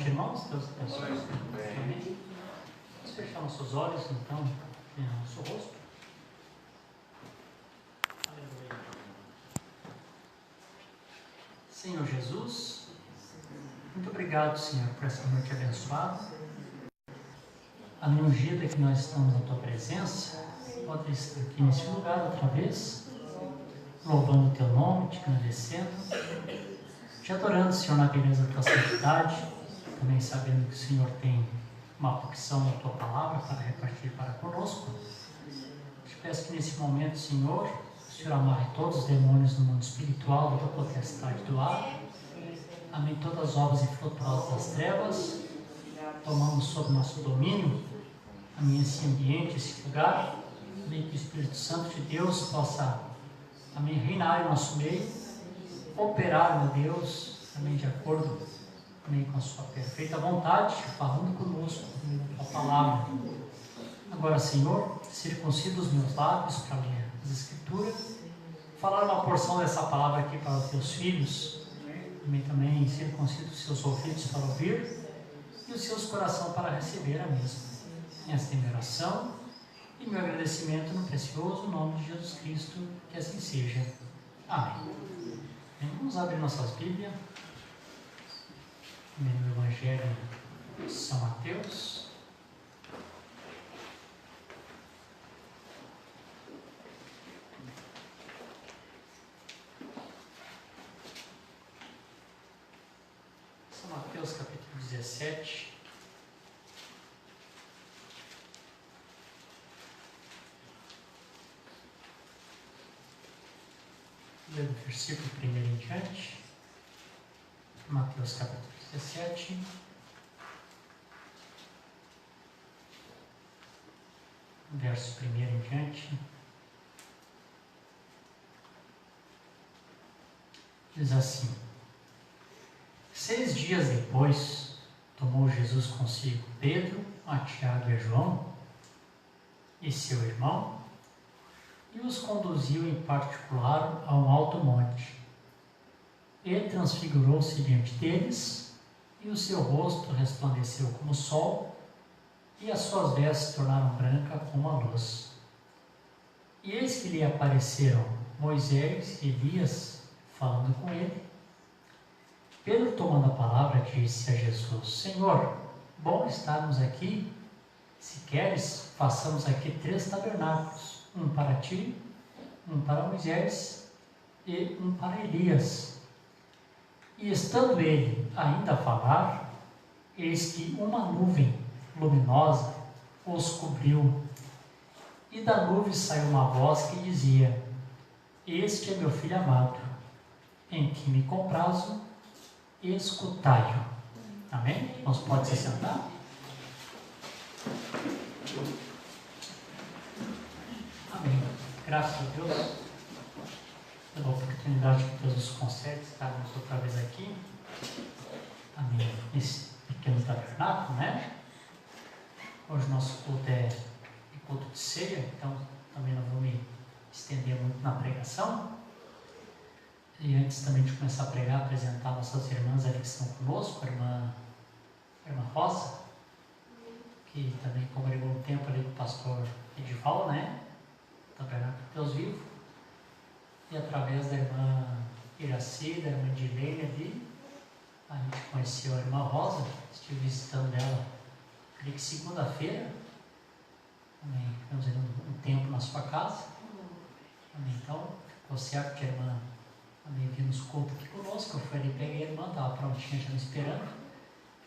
noite, irmãos. Deus abençoe. Amém. Vamos fechar nossos olhos, então, em nosso rosto. Aleluia. Senhor Jesus, muito obrigado, Senhor, por essa noite abençoada. A ungida que nós estamos na Tua presença, pode estar aqui nesse lugar outra vez, louvando o Teu nome, te agradecendo, te adorando, Senhor, na beleza da Tua santidade, também sabendo que o Senhor tem uma porção da Tua palavra para repartir para conosco. Te peço que nesse momento, Senhor, o Senhor amarre todos os demônios do mundo espiritual, da Tua potestade do ar. Amém. Todas as obras infrutuosas das trevas, tomamos sob nosso domínio, amém, esse ambiente, esse lugar. Amém, que o Espírito Santo de Deus possa, amém, reinar em nosso meio, operar, meu Deus, amém, de acordo, amém, com a sua perfeita vontade, falando conosco, amém, a tua palavra. Agora, Senhor, circuncida os meus lábios para ler as Escrituras, falar uma porção dessa palavra aqui para os teus filhos, amém, também circuncida os seus ouvidos para ouvir e os seus corações para receber a mesma. Esta é a minha oração e meu agradecimento no precioso nome de Jesus Cristo, que assim seja. Amém. Vamos abrir nossas Bíblias no Evangelho de São Mateus. São Mateus capítulo 17. Do versículo 1 em diante, Mateus capítulo 17, verso 1 em diante, diz assim: 6 dias depois, tomou Jesus consigo Pedro, a Tiago e a João, e seu irmão, e os conduziu em particular a um alto monte. Ele transfigurou-se diante deles, e o seu rosto resplandeceu como o sol, e as suas vestes se tornaram brancas como a luz. E eis que lhe apareceram Moisés e Elias, falando com ele. Pedro, tomando a palavra, disse a Jesus: Senhor, bom estarmos aqui. Se queres, façamos aqui 3 tabernáculos, um para ti, um para Moisés e um para Elias. E estando ele ainda a falar, eis que uma nuvem luminosa os cobriu, e da nuvem saiu uma voz que dizia: Este é meu filho amado, em que me comprazo, escutai-o. Amém? Nós podemos se sentar? Amém. Graças a Deus pela oportunidade que Deus nos concede estarmos outra vez aqui. Amém. Nesse pequeno tabernáculo, né? Hoje nosso culto é culto de ceia, então também não vou me estender muito na pregação. E antes também de começar a pregar, apresentar nossas irmãs ali que estão conosco, a irmã Rosa, que também congregou um tempo ali com o pastor Edival, né? Tabernáculo de Deus Vivo. E através da irmã Iraci, da irmã Dilene ali, a gente conheceu a irmã Rosa, estive visitando ela, creio que segunda-feira. Amém. Ficamos aí um tempo na sua casa. Amém. Então, ficou certo que a irmã viu nos cultos aqui conosco. Eu fui ali, peguei a irmã, estava prontinha já me esperando.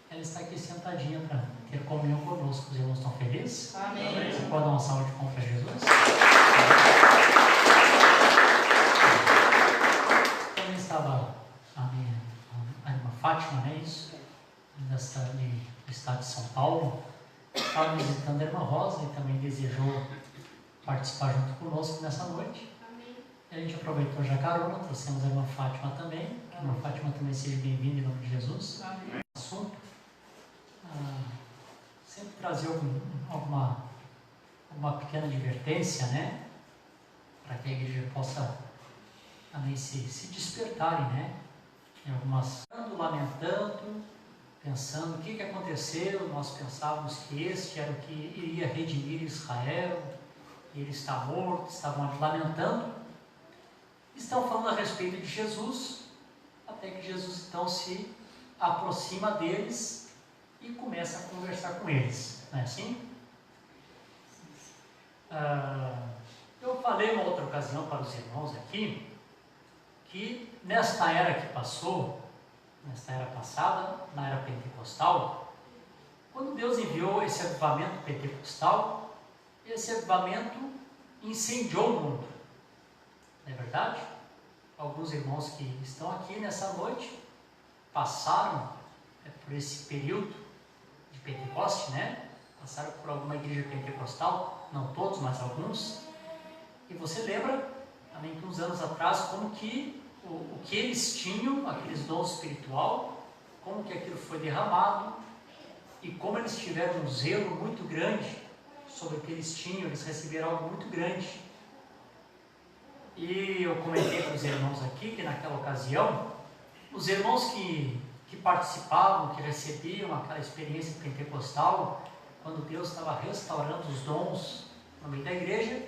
Ela está aqui sentadinha para ter comunhão conosco. Os irmãos estão felizes? Amém. Você pode dar uma salva de palmas para Jesus? Também estava a irmã Fátima, né? Isso, do estado de São Paulo. Estava visitando a irmã Rosa e também desejou participar junto conosco nessa noite. Amém. E a gente aproveitou já a carona, trouxemos a irmã Fátima também. Que a irmã Fátima também seja bem-vinda em nome de Jesus. Amém. Assunto. Sempre trazer alguma pequena advertência, né? Para que a igreja possa também se despertarem, né? Em algumas lamentando, pensando o que aconteceu. Nós pensávamos que este era o que iria redimir Israel, e ele está morto, estavam lamentando. Estão falando a respeito de Jesus, até que Jesus então se aproxima deles e começa a conversar com eles, não é assim? Eu falei uma outra ocasião para os irmãos aqui, que nesta era que passou, nesta era passada, na era pentecostal, quando Deus enviou esse avivamento pentecostal, esse avivamento incendiou o mundo, não é verdade? Alguns irmãos que estão aqui nessa noite passaram por esse período de Pentecoste, né? Passaram por alguma igreja pentecostal, não todos, mas alguns. E você lembra, também que uns anos atrás, como que o que eles tinham, aqueles dons espiritual, como que aquilo foi derramado e como eles tiveram um zelo muito grande sobre o que eles tinham, eles receberam algo muito grande. E eu comentei com os irmãos aqui que naquela ocasião, os irmãos que participavam, que recebiam aquela experiência pentecostal, quando Deus estava restaurando os dons no meio da igreja,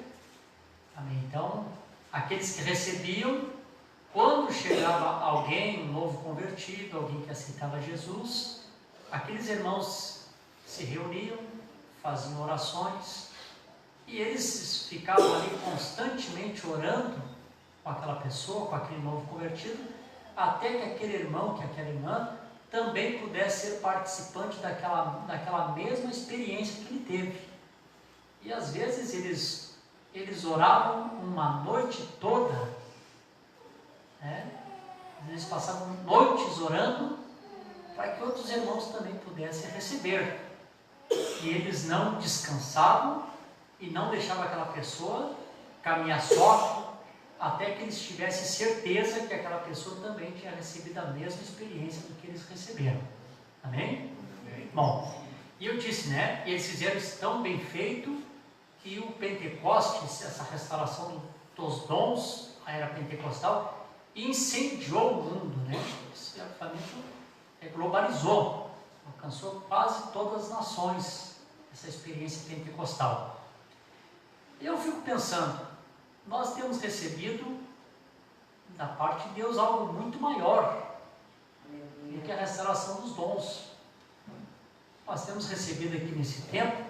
amém? Então, aqueles que recebiam, quando chegava alguém, um novo convertido, alguém que aceitava Jesus, aqueles irmãos se reuniam, faziam orações, e eles ficavam ali constantemente orando com aquela pessoa, com aquele novo convertido, até que aquele irmão, que aquela irmã, também pudesse ser participante daquela mesma experiência que ele teve. E às vezes eles oravam uma noite toda, né? Eles passavam noites orando para que outros irmãos também pudessem receber. E eles não descansavam e não deixavam aquela pessoa caminhar só, até que eles tivessem certeza que aquela pessoa também tinha recebido a mesma experiência do que eles receberam. Amém? Amém. Bom, e eu disse, né? E eles fizeram isso tão bem feito que o Pentecostes, essa restauração dos dons, a era pentecostal, incendiou o mundo, né? Esse avivamento globalizou, alcançou quase todas as nações, essa experiência pentecostal. Eu fico pensando, nós temos recebido da parte de Deus algo muito maior do que a restauração dos dons. Nós temos recebido aqui nesse tempo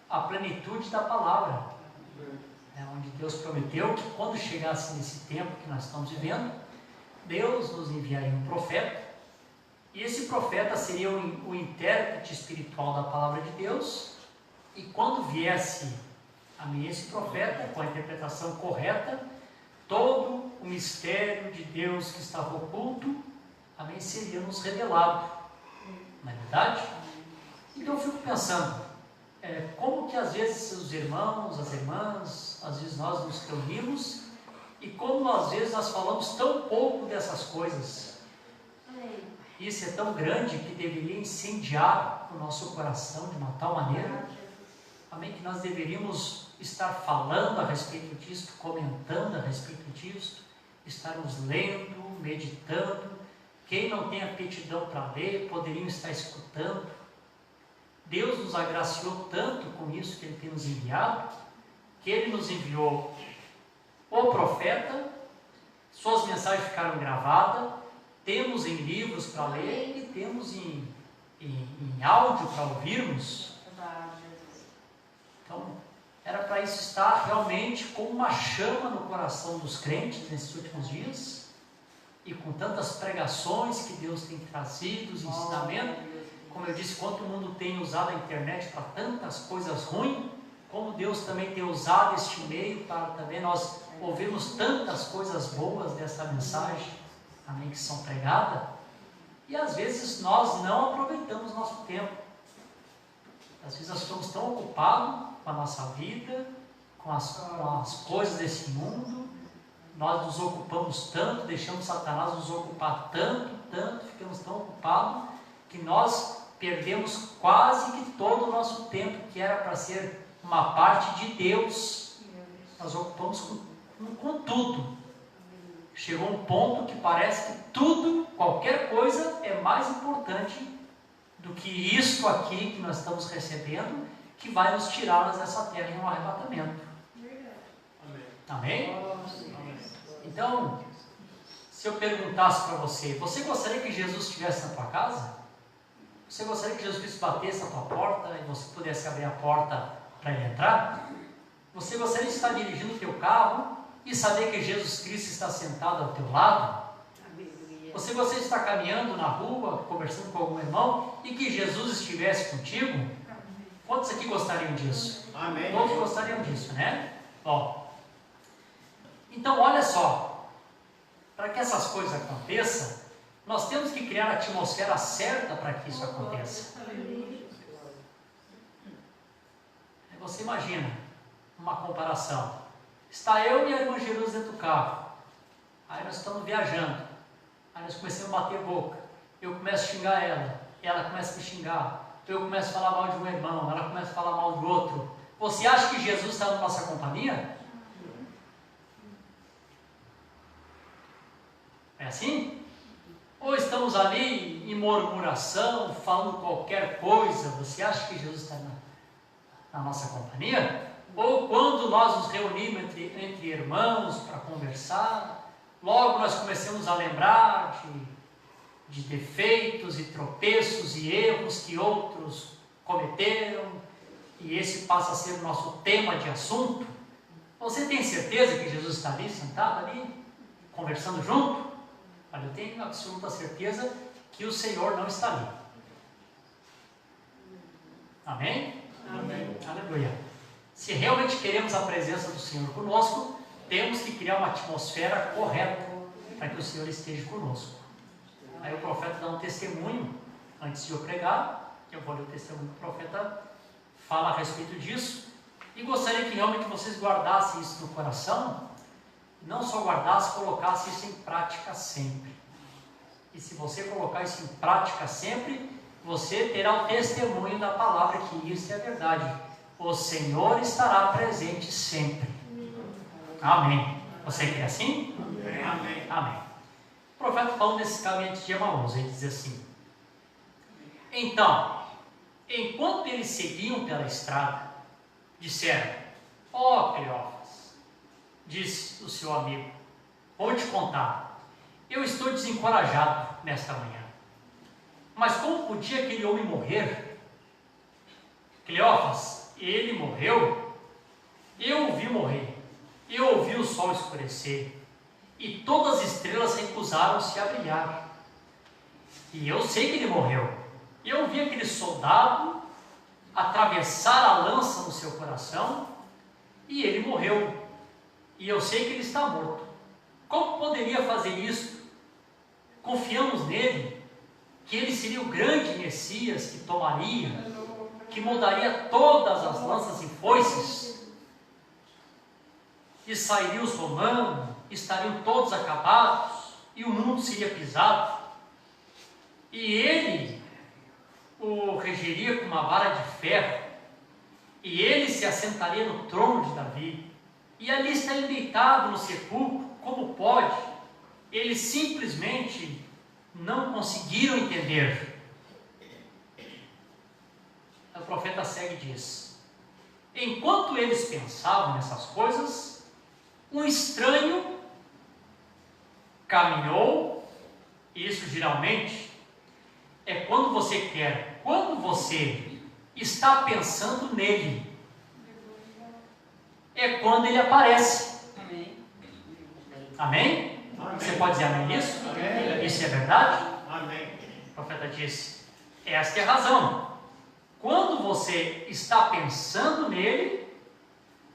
a plenitude da palavra, onde Deus prometeu que quando chegasse nesse tempo que nós estamos vivendo, Deus nos enviaria um profeta, e esse profeta seria o intérprete espiritual da palavra de Deus, e quando viesse a mim esse profeta, com a interpretação correta, todo o mistério de Deus que estava oculto, amém, seria nos revelado. Não é verdade? Então eu fico pensando, como que às vezes os irmãos, as irmãs, às vezes nós nos reunimos, e como às vezes nós falamos tão pouco dessas coisas. Isso é tão grande que deveria incendiar o nosso coração de uma tal maneira, amém, que nós deveríamos estar falando a respeito disso, comentando a respeito disso, estarmos lendo, meditando. Quem não tem aptidão para ler, poderiam estar escutando. Deus nos agraciou tanto com isso que Ele tem nos enviado, que Ele nos enviou o profeta, suas mensagens ficaram gravadas, temos em livros para ler e temos em áudio para ouvirmos. Então, era para isso estar realmente com uma chama no coração dos crentes nesses últimos dias, e com tantas pregações que Deus tem trazido, os ensinamentos, como eu disse, quanto o mundo tem usado a internet para tantas coisas ruins, como Deus também tem usado este meio para também nós ouvirmos tantas coisas boas dessa mensagem, amém, que são pregadas, e às vezes nós não aproveitamos nosso tempo. Às vezes nós estamos tão ocupados com a nossa vida, com as coisas desse mundo, nós nos ocupamos tanto, deixamos Satanás nos ocupar tanto, ficamos tão ocupados, que nós perdemos quase que todo o nosso tempo, que era para ser uma parte de Deus, nós ocupamos com tudo. Chegou um ponto que parece que tudo, qualquer coisa, é mais importante do que isto aqui que nós estamos recebendo, que vai nos tirá-las dessa terra em um arrebatamento. Amém? Então, se eu perguntasse para você, você gostaria que Jesus estivesse na tua casa? Você gostaria que Jesus Cristo batesse na tua porta e você pudesse abrir a porta para ele entrar? Você gostaria de estar dirigindo o teu carro e saber que Jesus Cristo está sentado ao teu lado? Você gostaria de estar caminhando na rua, conversando com algum irmão e que Jesus estivesse contigo? Quantos aqui gostariam disso? Amém. Todos gostariam disso, né? Bom, então olha só, para que essas coisas aconteçam, nós temos que criar a atmosfera certa para que isso aconteça. Você imagina uma comparação. Está eu e a irmã Jerusa dentro do carro. Aí nós estamos viajando. Aí nós começamos a bater boca. Eu começo a xingar ela começa a me xingar. Eu começo a falar mal de um irmão, ela começa a falar mal do outro. Você acha que Jesus está na nossa companhia? É assim? Ou estamos ali em murmuração, falando qualquer coisa? Você acha que Jesus está na nossa companhia? Ou quando nós nos reunimos entre irmãos para conversar, logo nós começamos a lembrar de defeitos e tropeços e erros que outros cometeram, e esse passa a ser o nosso tema de assunto. Você tem certeza que Jesus está ali, sentado ali, conversando junto? Olha, eu tenho absoluta certeza que o Senhor não está ali. Amém? Amém. Aleluia. Se realmente queremos a presença do Senhor conosco, temos que criar uma atmosfera correta para que o Senhor esteja conosco. Aí o profeta dá um testemunho, antes de eu pregar, eu vou ler o testemunho que o profeta fala a respeito disso, e gostaria que realmente vocês guardassem isso no coração, não só guardassem, colocassem isso em prática sempre. E se você colocar isso em prática sempre, você terá o testemunho da palavra que isso é verdade. O Senhor estará presente sempre. Amém. Você crê assim? Amém. Amém. O profeta falando nesse caminho de Emaús, ele diz assim: então, enquanto eles seguiam pela estrada, disseram: ó Cleófas, disse o seu amigo, vou te contar, eu estou desencorajado nesta manhã. Mas como podia aquele homem morrer? Cleófas, ele morreu? Eu o vi morrer, eu ouvi o sol escurecer, e todas as estrelas recusaram-se a brilhar. E eu sei que ele morreu. Eu vi aquele soldado atravessar a lança no seu coração, e ele morreu. E eu sei que ele está morto. Como poderia fazer isso? Confiamos nele, que ele seria o grande Messias que tomaria, que moldaria todas as lanças e foices, e sairiam os romanos, estariam todos acabados, e o mundo seria pisado, e ele o regeria com uma vara de ferro, e ele se assentaria no trono de Davi, e ali está ele deitado no sepulcro. Como pode? Eles simplesmente não conseguiram entender. O profeta segue e diz: enquanto eles pensavam nessas coisas, um estranho caminhou. Isso geralmente é quando você está pensando nele, é quando ele aparece. Amém? Amém. Você pode dizer amém nisso? Amém. Isso é verdade? Amém. O profeta disse: esta é a razão. Quando você está pensando nele,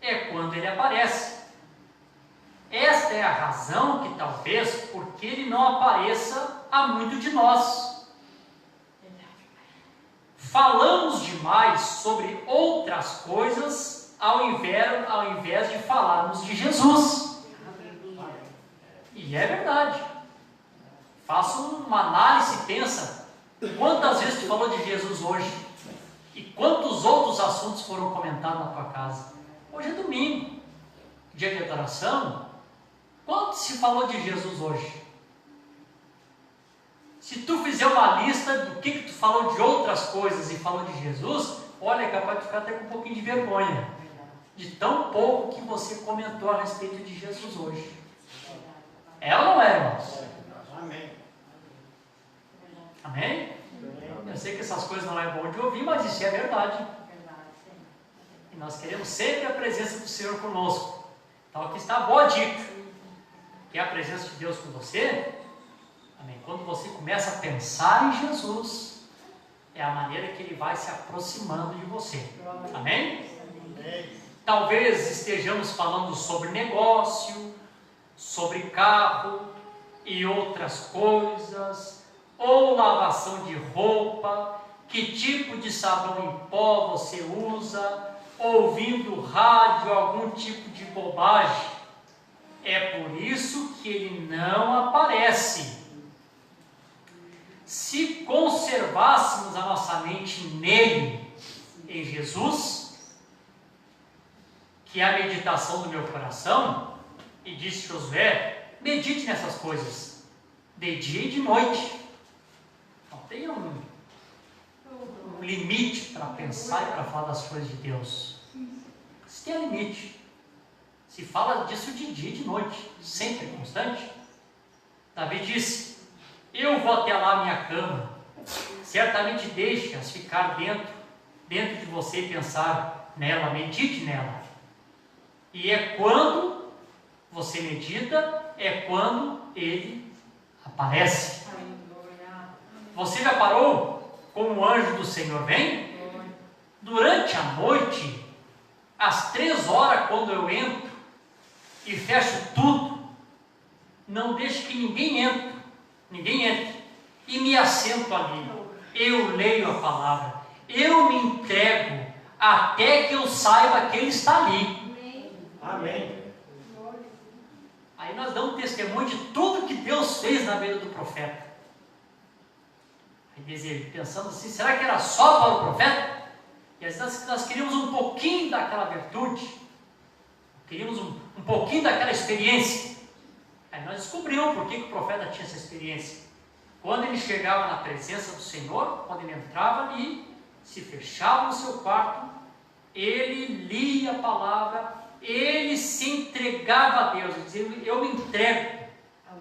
é quando ele aparece. Esta é a razão que talvez porque ele não apareça a muito de nós. Falamos demais sobre outras coisas ao invés de falarmos de Jesus. E é verdade. Faça uma análise e pensa quantas vezes tu falou de Jesus hoje e quantos outros assuntos foram comentados na tua casa. Hoje é domingo, dia de adoração. Quanto se falou de Jesus hoje? Se tu fizer uma lista do que tu falou de outras coisas e falou de Jesus, olha, é capaz de ficar até com um pouquinho de vergonha, de tão pouco que você comentou a respeito de Jesus hoje. É ou não é, irmãos? Amém. Amém? Eu sei que essas coisas não é bom de ouvir, mas isso é verdade. E nós queremos sempre a presença do Senhor conosco. Então aqui está a boa dica. Que é a presença de Deus com você. Amém? Quando você começa a pensar em Jesus, é a maneira que Ele vai se aproximando de você. Amém? Talvez estejamos falando sobre negócio, sobre carro e outras coisas, ou lavação de roupa, que tipo de sabão em pó você usa, ouvindo rádio, algum tipo de bobagem. É por isso que ele não aparece. Se conservássemos a nossa mente nele, em Jesus, que é a meditação do meu coração, e disse Josué, medite nessas coisas, de dia e de noite. Não tenha um limite para pensar e para falar das coisas de Deus. Se tem limite. Se fala disso de dia e de noite, sempre constante. Davi disse, eu vou até lá a minha cama, certamente deixe-as ficar dentro de você e pensar nela, medite nela. E é quando você medita, é quando ele aparece. Você já parou como o anjo do Senhor vem? Durante a noite, às 3 horas, quando eu entro e fecho tudo, não deixo que ninguém entre, e me assento ali. Eu leio a palavra, eu me entrego até que eu saiba que Ele está ali. Amém. Aí nós damos testemunho de tudo que Deus fez na vida do profeta. Aí diz ele, pensando assim, será que era só para o profeta? E às vezes nós queríamos um pouquinho daquela virtude, queríamos um pouquinho daquela experiência. Aí nós descobrimos por que o profeta tinha essa experiência. Quando ele chegava na presença do Senhor, quando ele entrava ali, se fechava no seu quarto, ele lia a palavra, ele se entregava a Deus, dizendo, eu me entrego,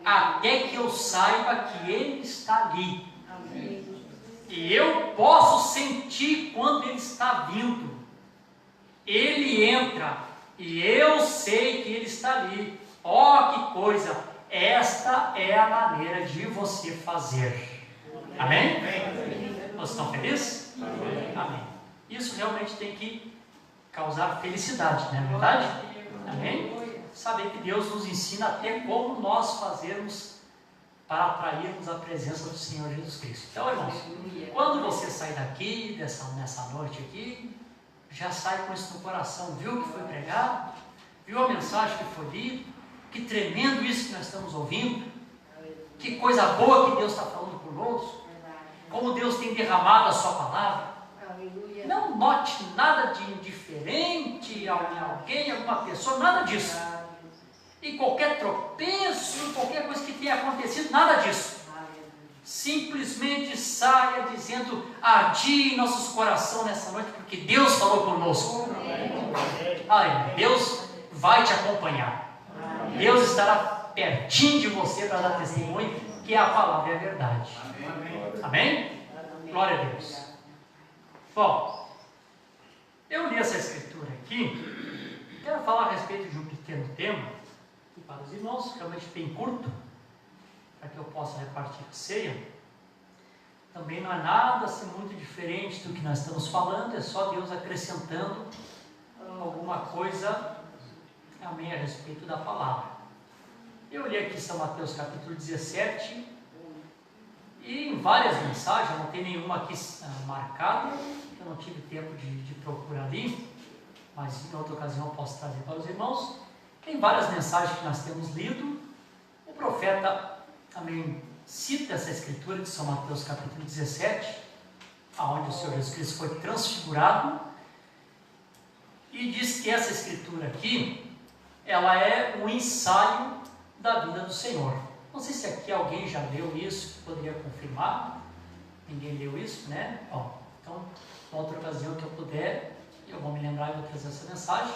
até que eu saiba que Ele está ali. Amém. E eu posso sentir quando Ele está vindo. Ele entra, e eu sei que Ele está ali. Ó, que coisa! Esta é a maneira de você fazer. Amém? Amém. Vocês estão felizes? Amém. Amém. Isso realmente tem que causar felicidade, não é verdade? Amém? Saber que Deus nos ensina até como nós fazermos para atrairmos a presença do Senhor Jesus Cristo. Então, irmãos, quando você sair daqui, nessa noite aqui, já sai com isso no coração, viu o que foi pregado? Viu a mensagem que foi lida? Que tremendo isso que nós estamos ouvindo! Que coisa boa que Deus está falando conosco! Como Deus tem derramado a sua palavra! Não note nada de indiferente em alguém, alguma pessoa, nada disso. E qualquer tropeço, qualquer coisa que tenha acontecido, nada disso. Simplesmente saia dizendo, ardie em nossos corações nessa noite, porque Deus falou conosco. Ai, Deus vai te acompanhar. Deus estará pertinho de você para dar testemunho que a palavra é a verdade. Amém? Glória a Deus. Bom, eu li essa escritura aqui, quero falar a respeito de um pequeno tema, e para os irmãos, realmente bem curto, para que eu possa repartir a ceia. Também não é nada assim muito diferente do que nós estamos falando, é só Deus acrescentando alguma coisa, amém, a respeito da palavra. Eu li aqui São Mateus capítulo 17, e em várias mensagens, não tem nenhuma aqui marcada, eu não tive tempo de procurar ali, mas em outra ocasião eu posso trazer para os irmãos. Tem várias mensagens que nós temos lido. O profeta também cita essa escritura de São Mateus capítulo 17, onde o Senhor Jesus Cristo foi transfigurado, e diz que essa escritura aqui, ela é um ensaio da vida do Senhor. Não sei se aqui alguém já leu isso, que poderia confirmar. Ninguém leu isso, né? Bom, então, uma outra ocasião que eu puder, eu vou me lembrar e vou trazer essa mensagem.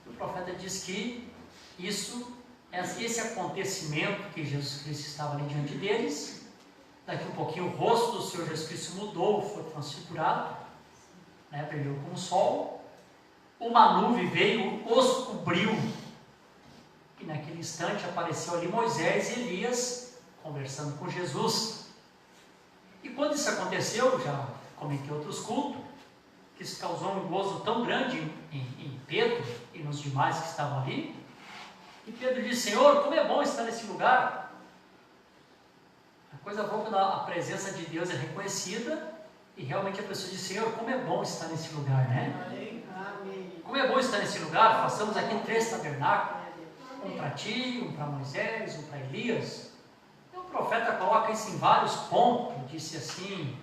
O profeta diz que esse acontecimento que Jesus Cristo estava ali diante deles, daqui um pouquinho o rosto do Senhor Jesus Cristo mudou, foi transfigurado, né? Brilhou como o sol, uma nuvem veio, os cobriu, e naquele instante apareceu ali Moisés e Elias conversando com Jesus. E quando isso aconteceu, já comentei outros cultos, que isso causou um gozo tão grande em Pedro e nos demais que estavam ali. E Pedro disse: Senhor, como é bom estar nesse lugar. A coisa boa quando a presença de Deus é reconhecida e realmente a pessoa diz: Senhor, como é bom estar nesse lugar, né? Amém. Como é bom estar nesse lugar. Façamos aqui 3 tabernáculos, um para ti, um para Moisés, um para Elias. E o profeta coloca isso em vários pontos. Disse assim: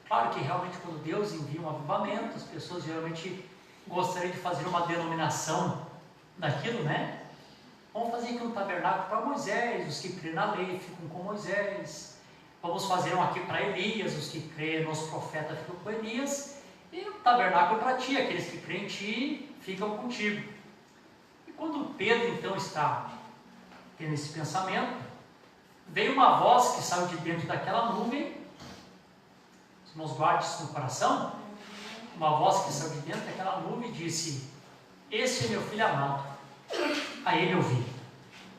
claro que realmente quando Deus envia um avivamento, as pessoas geralmente gostariam de fazer uma denominação daquilo, né? Vamos fazer aqui um tabernáculo para Moisés, os que creem na lei ficam com Moisés. Vamos fazer um aqui para Elias, os que creem nos profetas ficam com Elias. E um tabernáculo para ti, aqueles que creem em ti ficam contigo. E quando Pedro então está tendo esse pensamento, veio uma voz que saiu de dentro daquela nuvem. Os irmãos guardem isso no coração. Uma voz que saiu de dentro daquela nuvem e disse: esse é meu filho amado, a ele ouvi.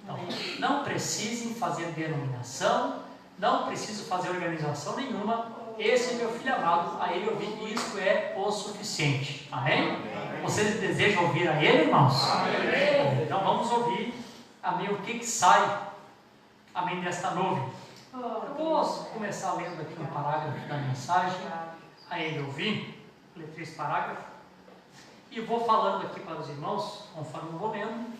Então, não precisem fazer denominação, não preciso fazer organização nenhuma. Esse é meu filho amado, a ele ouvi, e isso é o suficiente. Amém? Vocês desejam ouvir a ele, irmãos? Amém. Então vamos ouvir, amém, o que sai, amém, desta nuvem. Eu vou começar lendo aqui um parágrafo da mensagem, a ele ouvir, ler 3 parágrafos, e vou falando aqui para os irmãos, conforme eu vou lendo,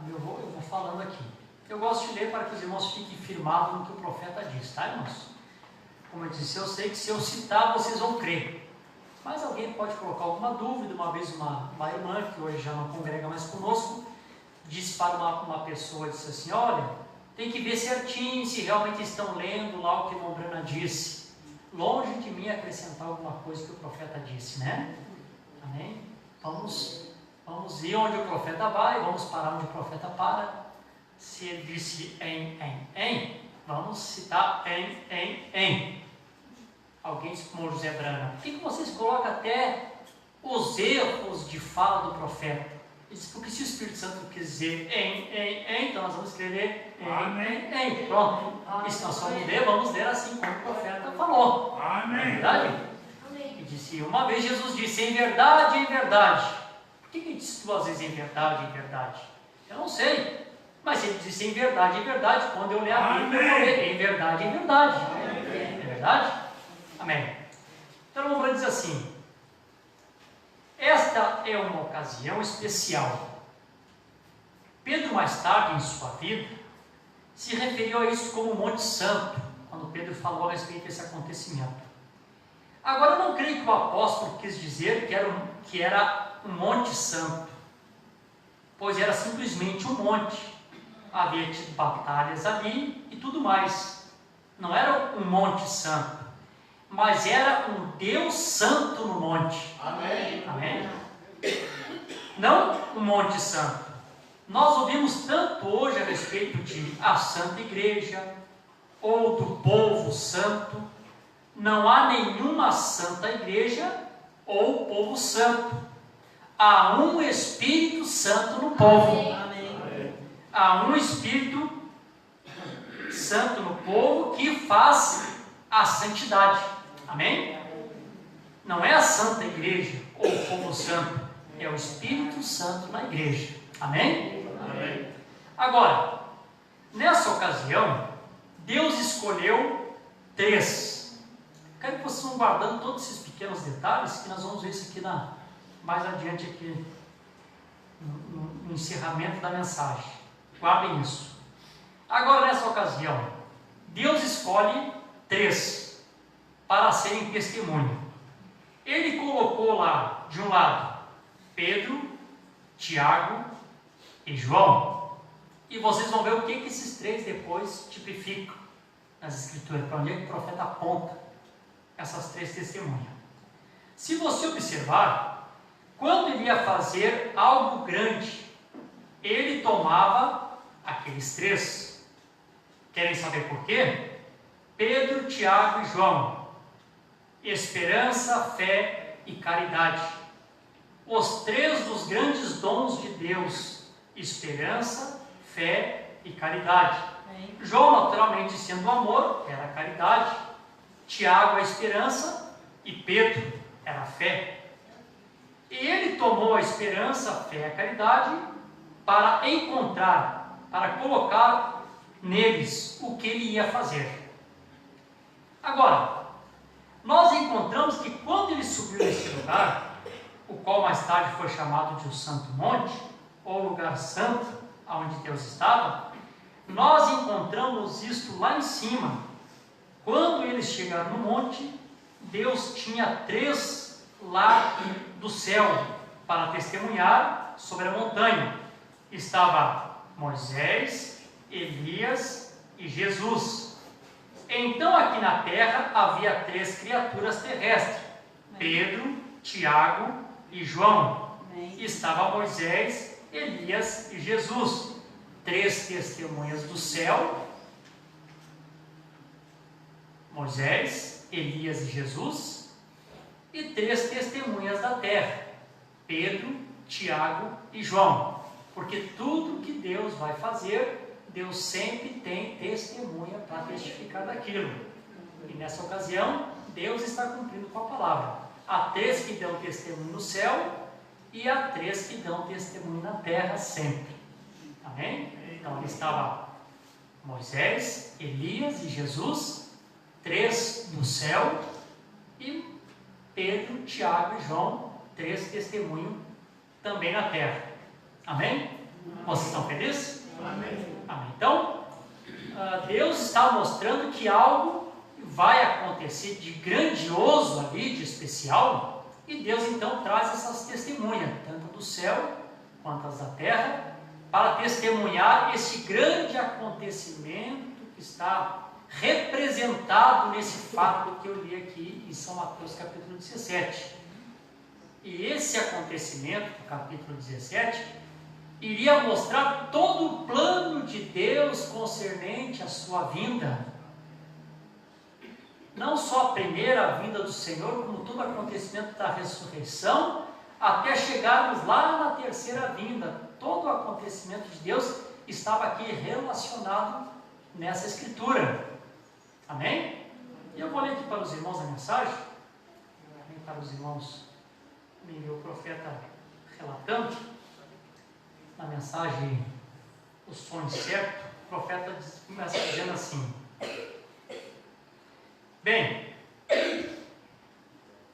eu vou falando aqui. Eu gosto de ler para que os irmãos fiquem firmados no que o profeta diz, tá, irmãos? Como eu disse, eu sei que se eu citar, vocês vão crer. Mas alguém pode colocar alguma dúvida. Uma vez uma irmã, que hoje já não congrega mais conosco, disse para uma pessoa, disse assim: olha, tem que ver certinho se realmente estão lendo lá o que o irmão Brana disse. Longe de mim acrescentar alguma coisa que o profeta disse, né? Amém? Vamos ir onde o profeta vai, vamos parar onde o profeta para. Se ele disse em, vamos citar em. Alguém disse como José Brana: por que vocês colocam até os erros de fala do profeta? Ele disse: porque se o Espírito Santo quiser dizer em, então nós vamos escrever em. Pronto. E se nós formos ler, vamos ler assim como o profeta falou. Amém. É verdade? Amém. E disse: uma vez Jesus disse em verdade, em verdade. Por que ele disse 2 vezes em verdade, em verdade? Eu não sei. Mas ele disse em verdade, quando eu ler a Bíblia, eu vou ler em verdade, em verdade. Amém. É verdade? Amém. Então o Bruno diz assim: esta é uma ocasião especial. Pedro, mais tarde em sua vida, se referiu a isso como Monte Santo, quando Pedro falou a respeito desse acontecimento. Agora, eu não creio que o apóstolo quis dizer que era um Monte Santo, pois era simplesmente um monte. Havia tido batalhas ali e tudo mais. Não era um Monte Santo, mas era um Deus Santo no monte. Amém. Amém? Não um Monte Santo. Nós ouvimos tanto hoje a respeito de a Santa Igreja, ou do povo santo. Não há nenhuma Santa Igreja ou povo santo. Há um Espírito Santo no povo. Amém. Há um Espírito Santo no povo que faz a santidade. Amém? Não é a Santa Igreja ou o povo santo, é o Espírito Santo na igreja. Amém? Amém. Agora, nessa ocasião, Deus escolheu 3. Quero que vocês vão guardando todos esses pequenos detalhes, que nós vamos ver isso aqui mais adiante aqui no encerramento da mensagem. Guardem isso. Agora, nessa ocasião, Deus escolhe 3 para serem testemunho. Ele colocou lá, de um lado, Pedro, Tiago e João. E vocês vão ver o que esses três depois tipificam nas Escrituras, para onde é que o profeta aponta essas três testemunhas. Se você observar, quando ele ia fazer algo grande, ele tomava aqueles três. Querem saber por quê? Pedro, Tiago e João. Esperança, fé e caridade. Os três dos grandes dons de Deus: esperança, fé e caridade. João, naturalmente, sendo o amor, era a caridade. Tiago, a esperança, e Pedro era a fé. E ele tomou a esperança, a fé e a caridade para encontrar, para colocar neles o que ele ia fazer. Agora, nós encontramos que quando ele subiu nesse lugar, o qual mais tarde foi chamado de o Santo Monte, ou lugar santo, onde Deus estava, nós encontramos isto lá em cima. Quando eles chegaram no monte, Deus tinha três lá do céu para testemunhar sobre a montanha. Estava Moisés, Elias e Jesus. Então aqui na terra havia três criaturas terrestres: Pedro, Tiago e João. Estava Moisés, Elias e Jesus. Três testemunhas do céu: Moisés, Elias e Jesus. E três testemunhas da terra: Pedro, Tiago e João. Porque tudo que Deus vai fazer, Deus sempre tem testemunha para testificar daquilo. E nessa ocasião, Deus está cumprindo com a palavra. Há três que dão testemunho no céu e há três que dão testemunho na terra sempre. Amém? Então ali estava Moisés, Elias e Jesus, três no céu, e Pedro, Tiago e João, três testemunhos também na terra. Amém? Vocês estão felizes? Amém. Amém. Então, Deus está mostrando que algo vai acontecer de grandioso ali, de especial, e Deus então traz essas testemunhas, tanto do céu quanto as da terra, para testemunhar esse grande acontecimento que está representado nesse fato que eu li aqui em São Mateus capítulo 17. E esse acontecimento do capítulo 17 iria mostrar todo o plano de Deus concernente à sua vinda. Não só a primeira vinda do Senhor, como todo o acontecimento da ressurreição, até chegarmos lá na terceira vinda. Todo o acontecimento de Deus estava aqui relacionado nessa escritura. Amém? E eu vou ler aqui para os irmãos a mensagem. Para os irmãos, o profeta relatando na mensagem o sonho certo. O profeta começa dizendo assim: bem,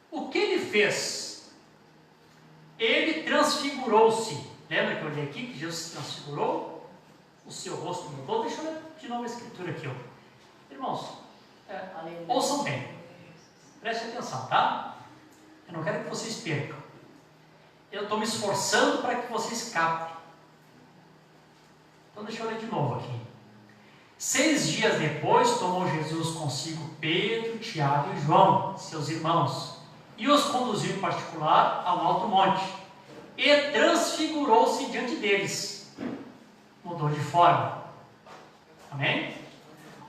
o que ele fez? Ele transfigurou-se. Lembra que eu li aqui que Jesus se transfigurou? O seu rosto mudou. Deixa eu ler de novo a escritura aqui. Irmãos, ouçam bem. Prestem atenção, tá? Eu não quero que vocês percam. Eu estou me esforçando para que vocês captem. Então deixa eu ler de novo aqui. 6 dias depois, tomou Jesus consigo Pedro, Tiago e João, seus irmãos, e os conduziu em particular ao alto monte, e transfigurou-se diante deles. Mudou de forma. Amém?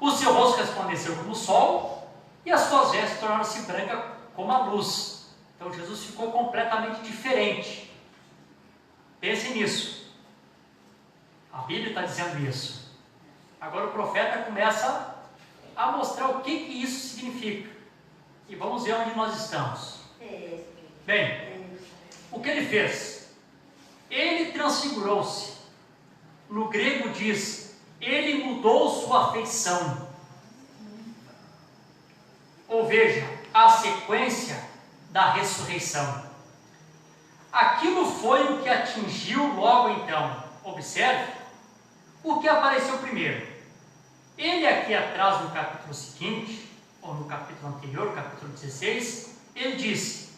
O seu rosto resplandeceu como o sol, e as suas vestes tornaram-se brancas como a luz. Então Jesus ficou completamente diferente. Pense nisso. A Bíblia está dizendo isso. Agora o profeta começa a mostrar o que isso significa. E vamos ver onde nós estamos. Bem, o que ele fez? Ele transfigurou-se. No grego diz, ele mudou sua feição. Ou veja, a sequência da ressurreição. Aquilo foi o que atingiu logo então. Observe o que apareceu primeiro. Ele aqui atrás no capítulo seguinte, ou no capítulo anterior, capítulo 16, ele disse: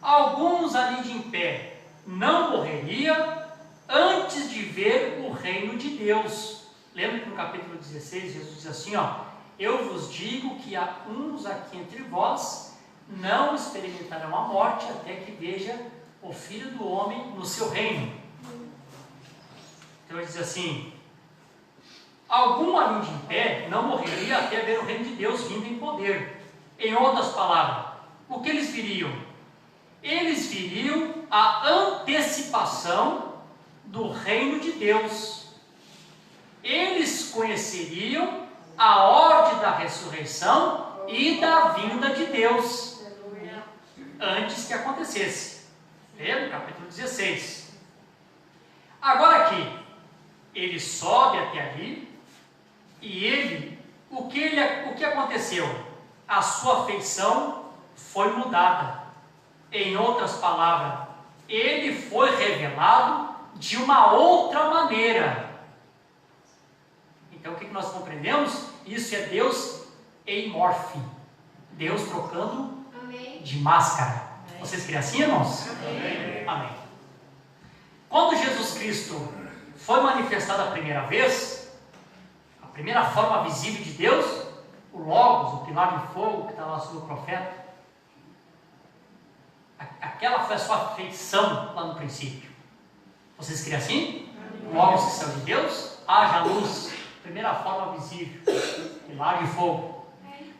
alguns ali de em pé não morreria antes de ver o reino de Deus. Lembra que no capítulo 16, Jesus diz assim, ó, eu vos digo que há uns aqui entre vós não experimentarão a morte até que veja o Filho do Homem no seu reino. Então ele diz assim, algum ali de pé não morreria até ver o reino de Deus vindo em poder. Em outras palavras, o que eles viriam? Eles viriam a antecipação do reino de Deus. Eles conheceriam a ordem da ressurreição e da vinda de Deus antes que acontecesse. Lembra? Capítulo 16. Agora aqui, ele sobe até ali e o que aconteceu? A sua feição foi mudada. Em outras palavras, ele foi revelado de uma outra maneira. Então o que nós compreendemos? Isso é Deus em morfe. Deus trocando de máscara. Vocês creem assim, irmãos? Amém. Amém. Quando Jesus Cristo foi manifestado a primeira vez, a primeira forma visível de Deus, o Logos, o pilar de fogo que está lá sobre o profeta, aquela foi a sua feição lá no princípio. Vocês creem assim? O Logos que saiu de Deus, haja luz, primeira forma visível, pilar de fogo.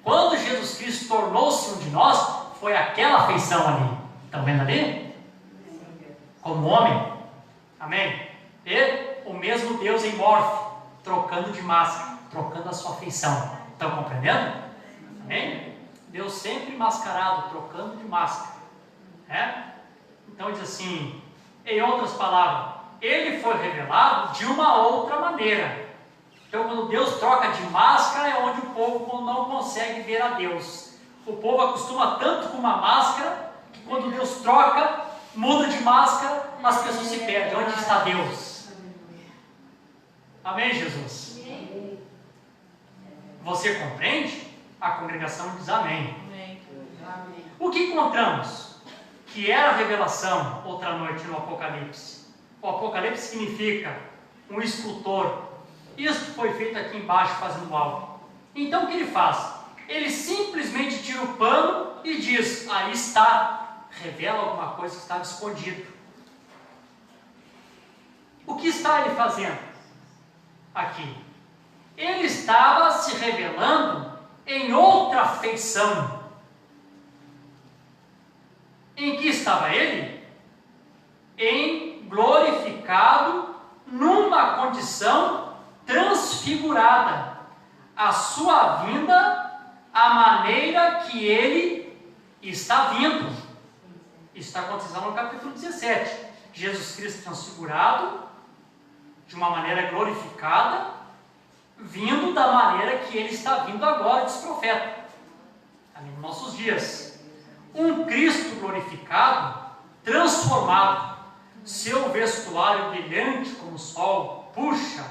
Quando Jesus Cristo tornou-se um de nós, foi aquela feição ali. Estão vendo ali? Como homem. Amém? E o mesmo Deus em morfe, trocando de máscara, trocando a sua feição. Estão compreendendo? Amém? Deus sempre mascarado, trocando de máscara. Então diz assim, em outras palavras, ele foi revelado de uma outra maneira. Então quando Deus troca de máscara é onde o povo não consegue ver a Deus. O povo acostuma tanto com uma máscara que quando Deus troca, muda de máscara, as pessoas se perdem. Onde está Deus? Amém, Jesus? Você compreende? A congregação diz amém. O que encontramos? Que era a revelação outra noite no Apocalipse. O Apocalipse significa um escultor. Isso foi feito aqui embaixo fazendo algo. Então o que ele faz? Ele simplesmente tira o pano e diz, aí está, revela alguma coisa que estava escondido. O que está ele fazendo aqui? Ele estava se revelando em outra feição. Em que estava ele? Em glorificado, numa condição transfigurada. A sua vinda, a maneira que ele está vindo. Isso está acontecendo no capítulo 17. Jesus Cristo transfigurado, de uma maneira glorificada, vindo da maneira que ele está vindo agora, diz o profeta. Ali nos nossos dias. Um Cristo glorificado, transformado, seu vestuário brilhante como o sol, puxa,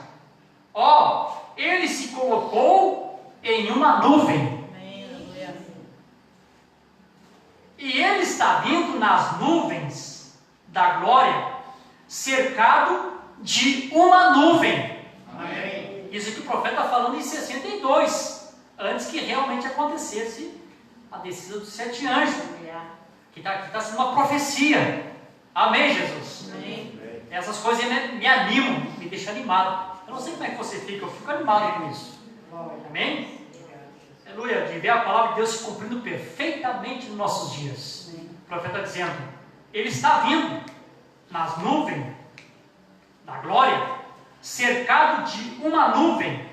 ele se colocou em uma nuvem. E ele está vindo nas nuvens da glória, cercado de uma nuvem. Amém. Isso que o profeta está falando em 62, antes que realmente acontecesse a descida dos 7 anjos, que está sendo uma profecia. Amém, Jesus? Amém. Essas coisas me animam, me deixam animado. Eu não sei como é que você fica, eu fico animado com isso. Amém? Aleluia, de ver a palavra de Deus se cumprindo perfeitamente nos nossos dias. O profeta está dizendo, ele está vindo nas nuvens da glória, cercado de uma nuvem,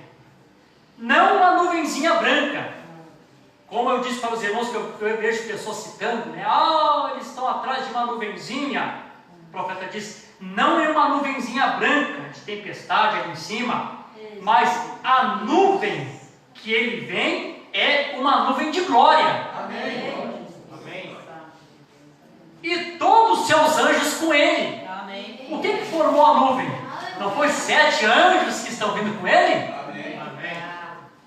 não uma nuvenzinha branca, como eu disse para os irmãos que eu vejo pessoas citando, né? Eles estão atrás de uma nuvenzinha. O profeta diz, não é uma nuvenzinha branca de tempestade ali em cima, mas a nuvem que ele vem é uma nuvem de glória. Amém. Amém. E todos os seus anjos com ele. Amém. O que formou a nuvem? Não foi 7 anjos que estão vindo com ele? Amém. Amém.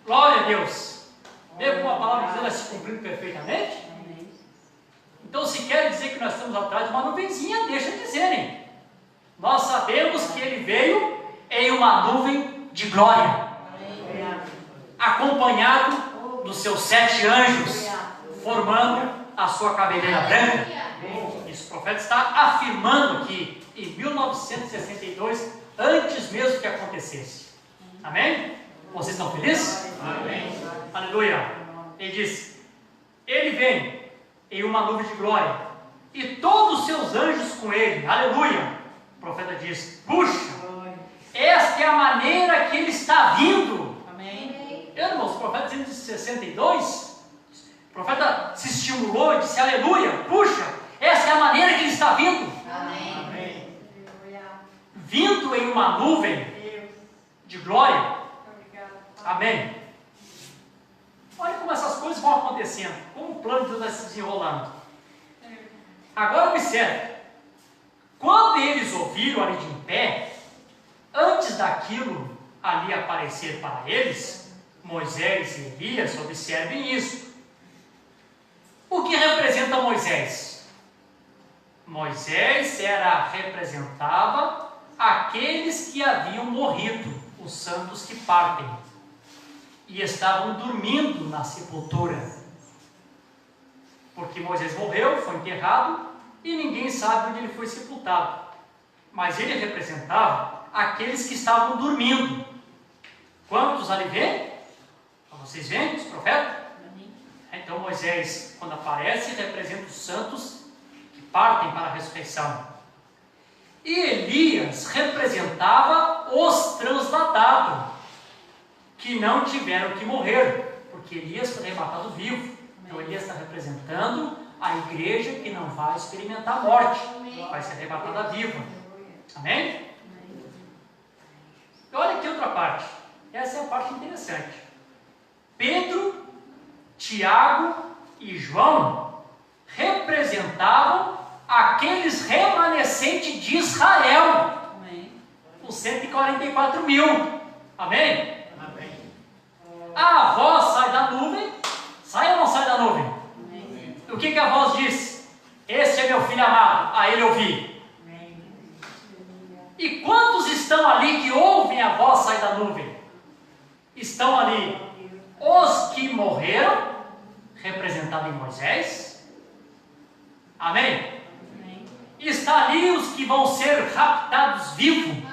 Glória a Deus. Vê como a palavra de Deus vai se cumprindo perfeitamente? Então, se quer dizer que nós estamos atrás de uma nuvenzinha, deixa dizerem. Nós sabemos que ele veio em uma nuvem de glória, acompanhado dos seus 7 anjos, formando a sua cabeleira branca. Isso, o profeta está afirmando aqui, em 1962, antes mesmo que acontecesse. Amém? Vocês estão felizes? Amém. Aleluia. Ele diz, ele vem em uma nuvem de glória, e todos os seus anjos com ele. Aleluia. O profeta diz, puxa, esta é a maneira que ele está vindo. Amém. Irmãos, o profeta dizendo de 62, o profeta se estimulou e disse, aleluia, puxa, essa é a maneira que ele está vindo. Amém. Amém. Vindo em uma nuvem de glória. Amém. Olha como essas coisas vão acontecendo, como o plano de Deus vai se desenrolando. Agora observe, quando eles ouviram ali de em pé, antes daquilo ali aparecer para eles, Moisés e Elias, observem isso. O que representa Moisés? Moisés representava aqueles que haviam morrido, os santos que partem, e estavam dormindo na sepultura. Porque Moisés morreu, foi enterrado, e ninguém sabe onde ele foi sepultado. Mas ele representava aqueles que estavam dormindo. Quantos ali vêm? Vocês veem os profetas? Então Moisés, quando aparece, representa os santos que partem para a ressurreição. E Elias representava os transladados, que não tiveram que morrer, porque Elias foi arrebatado vivo. Então Elias está representando a igreja que não vai experimentar a morte, vai ser arrebatada viva. Amém? E olha aqui outra parte, essa é a parte interessante. Pedro, Tiago e João representavam aqueles remanescentes de Israel, os 144 mil. Amém? Amém. A voz sai da nuvem, sai ou não sai da nuvem? Amém. O que a voz diz? Este é meu filho amado, a ele ouvi. Amém. E quantos estão ali que ouvem a voz sair da nuvem? Estão ali os que morreram, representado em Moisés. Amém? Amém. Está ali os que vão ser raptados vivos,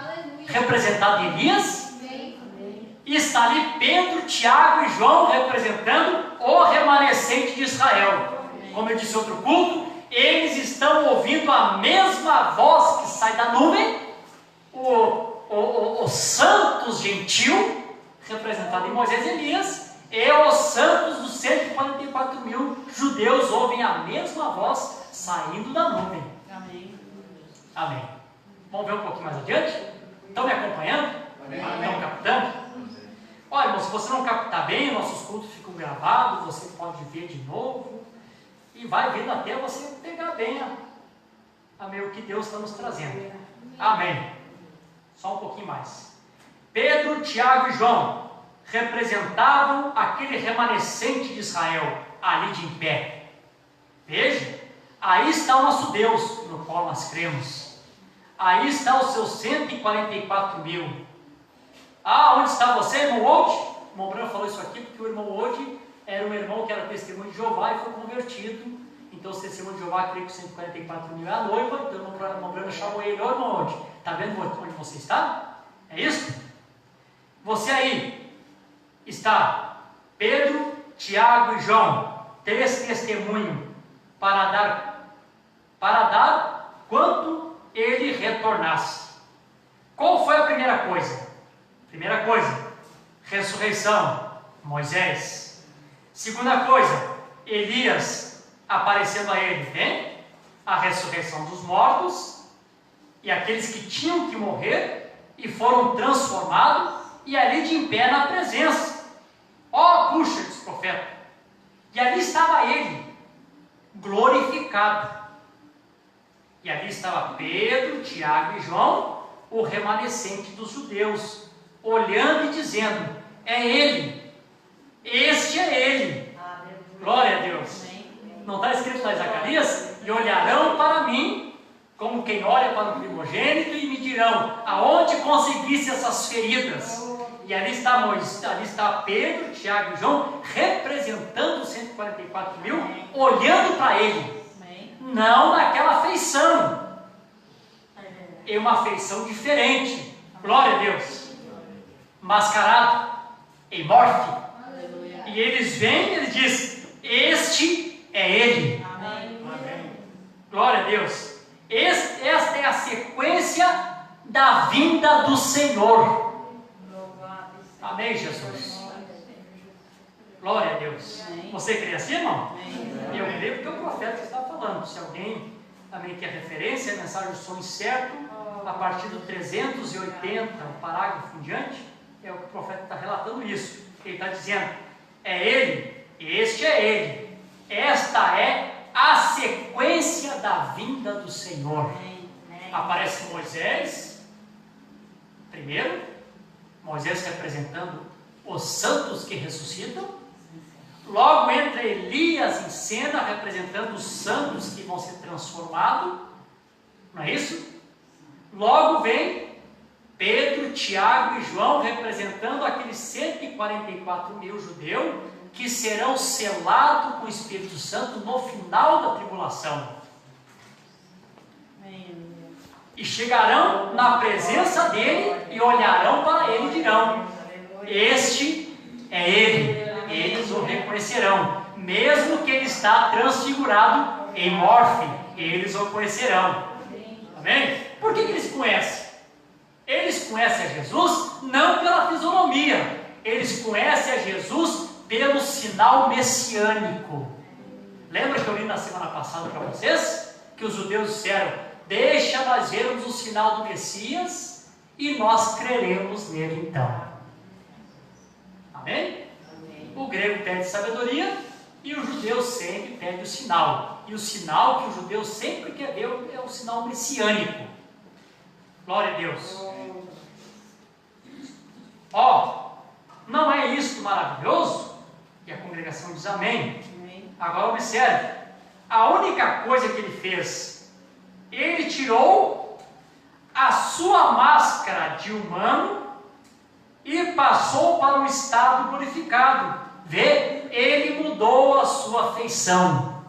representado em Elias. Amém. E está ali Pedro, Tiago e João, representando o remanescente de Israel. Amém. Como eu disse em outro culto, eles estão ouvindo a mesma voz que sai da nuvem, os santos gentil, representado em Moisés e Elias, e os santos dos 144 mil judeus ouvem a mesma voz saindo da nuvem. Amém. Amém. Vamos ver um pouquinho mais adiante? Estão me acompanhando? Amém. Estão captando? Olha, irmão, se você não captar bem, nossos cultos ficam gravados, você pode ver de novo e vai vendo até você pegar bem o que Deus está nos trazendo. Amém. Só um pouquinho mais. Pedro, Tiago e João representavam aquele remanescente de Israel ali de em pé. Veja, aí está o nosso Deus, no qual nós cremos. Aí está os seus 144 mil. Onde está você, irmão Old? O irmão Bruno falou isso aqui porque o irmão Old era um irmão que era testemunho de Jeová e foi convertido. Então, o testemunho de Jeová crê que 144 mil é a noiva. Então, o irmão Bruno chamou ele: ô irmão Old, está vendo onde você está? É isso? Você aí está Pedro, Tiago e João, 3 testemunhos para dar quando ele retornasse. Qual foi a primeira coisa? Primeira coisa, ressurreição, Moisés. Segunda coisa, Elias aparecendo a ele, né? A ressurreição dos mortos e aqueles que tinham que morrer e foram transformados e ali de em pé na presença. Puxa, disse o profeta. E ali estava ele, glorificado. E ali estava Pedro, Tiago e João, o remanescente dos judeus, olhando e dizendo: é ele, este é ele. Glória a Deus. Não está escrito lá em Zacarias? E olharão para mim, como quem olha para o primogênito, e me dirão, aonde conseguisse essas feridas? E ali está Pedro, Tiago e João, representando os 144 mil, olhando para ele, não naquela feição, é uma feição diferente, glória a Deus, mascarado, em morte, e eles vêm e eles dizem, este é ele, glória a Deus, esta é a sequência da vinda do Senhor. Amém, Jesus? Glória a Deus. Você crê assim, irmão? Eu creio porque o profeta está falando. Se alguém também quer referência, a mensagem do som incerto, a partir do 380, o parágrafo em diante, é o que o profeta está relatando isso. Ele está dizendo, é ele, este é ele. Esta é a sequência da vinda do Senhor. Aparece Moisés, primeiro, Moisés representando os santos que ressuscitam. Logo entra Elias em cena, representando os santos que vão ser transformados. Não é isso? Logo vem Pedro, Tiago e João, representando aqueles 144 mil judeus que serão selados com o Espírito Santo no final da tribulação. E chegarão na presença dele e olharão para ele e dirão, este é ele. Eles o reconhecerão, mesmo que ele está transfigurado em morfe, eles o conhecerão. Amém? Por que eles conhecem? Eles conhecem a Jesus não pela fisionomia, eles conhecem a Jesus pelo sinal messiânico. Lembra que eu li na semana passada para vocês? Que os judeus disseram, deixa nós vermos o sinal do Messias e nós creremos nele então. Amém? O grego pede sabedoria e o judeu sempre pede o sinal. E o sinal que o judeu sempre quer ver é o sinal messiânico. Glória a Deus. Não é isto maravilhoso? E a congregação diz amém. Agora observe, a única coisa que ele fez, ele tirou a sua máscara de humano e passou para o estado glorificado. Vê, ele mudou a sua feição.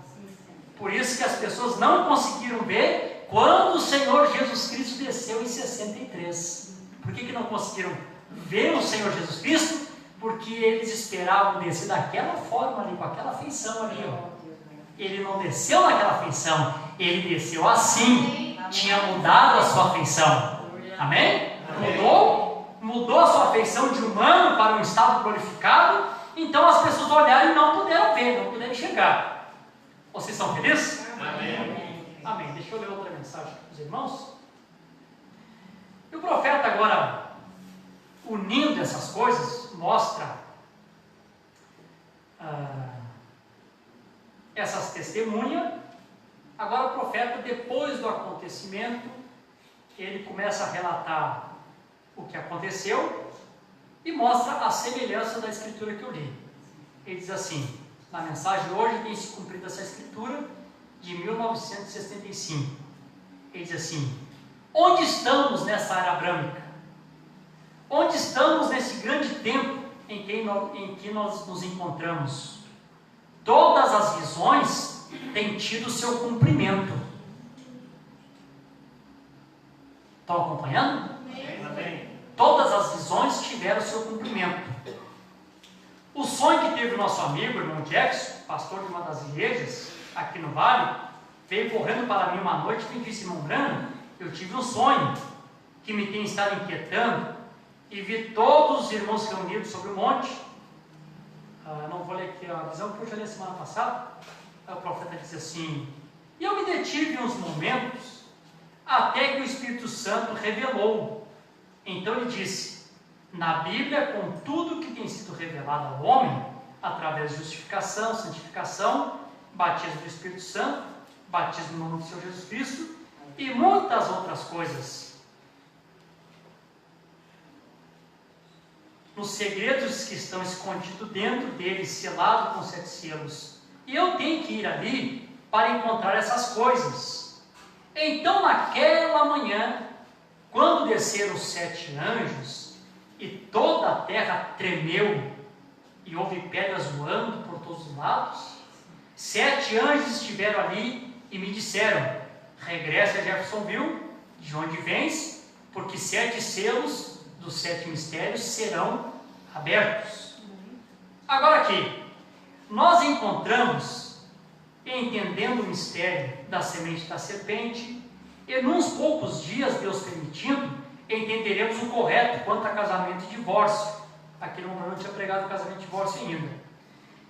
Por isso que as pessoas não conseguiram ver quando o Senhor Jesus Cristo desceu em 63. Por que não conseguiram ver o Senhor Jesus Cristo? Porque eles esperavam descer daquela forma ali, com aquela feição ali, ó. Ele não desceu naquela feição, ele desceu assim, tinha mudado a sua feição. Amém? Mudou a sua feição de humano para um estado glorificado. Então as pessoas olharam e não puderam ver, não puderam enxergar. Vocês são felizes? Amém. Amém. Deixa eu ler outra mensagem para os irmãos. E o profeta agora, unindo essas coisas, mostra essas testemunhas. Agora o profeta, depois do acontecimento, ele começa a relatar o que aconteceu e mostra a semelhança da escritura que eu li. Ele diz assim, na mensagem de hoje tem se cumprido essa escritura de 1965. Ele diz assim, onde estamos nessa era abrâmica? Onde estamos nesse grande tempo em que nós nos encontramos? Todas as visões têm tido seu cumprimento. Estão acompanhando? Amém. Todas as visões tiveram seu cumprimento. O sonho que teve o nosso amigo, o irmão Jackson, pastor de uma das igrejas aqui no Vale, veio correndo para mim uma noite e me disse, irmão Brano, eu tive um sonho que me tem estado inquietando e vi todos os irmãos reunidos sobre o monte. Não vou ler aqui a visão que eu já li semana passada. Aí o profeta disse assim, e eu me detive uns momentos até que o Espírito Santo revelou. Então ele disse, na Bíblia, com tudo que tem sido revelado ao homem, através de justificação, santificação, batismo do Espírito Santo, batismo no nome do Senhor Jesus Cristo e muitas outras coisas. Nos segredos que estão escondidos dentro dele, selado com 7 selos. E eu tenho que ir ali para encontrar essas coisas. Então naquela manhã, quando desceram os 7 anjos, e toda a terra tremeu, e houve pedras voando por todos os lados, 7 anjos estiveram ali e me disseram: regressa a Jeffersonville, de onde vens, porque 7 selos dos 7 mistérios serão abertos. Agora aqui, nós encontramos, entendendo o mistério da semente da serpente, e nos poucos dias, Deus permitindo, entenderemos o correto quanto a casamento e divórcio. Aqui no não tinha pregado casamento e divórcio ainda.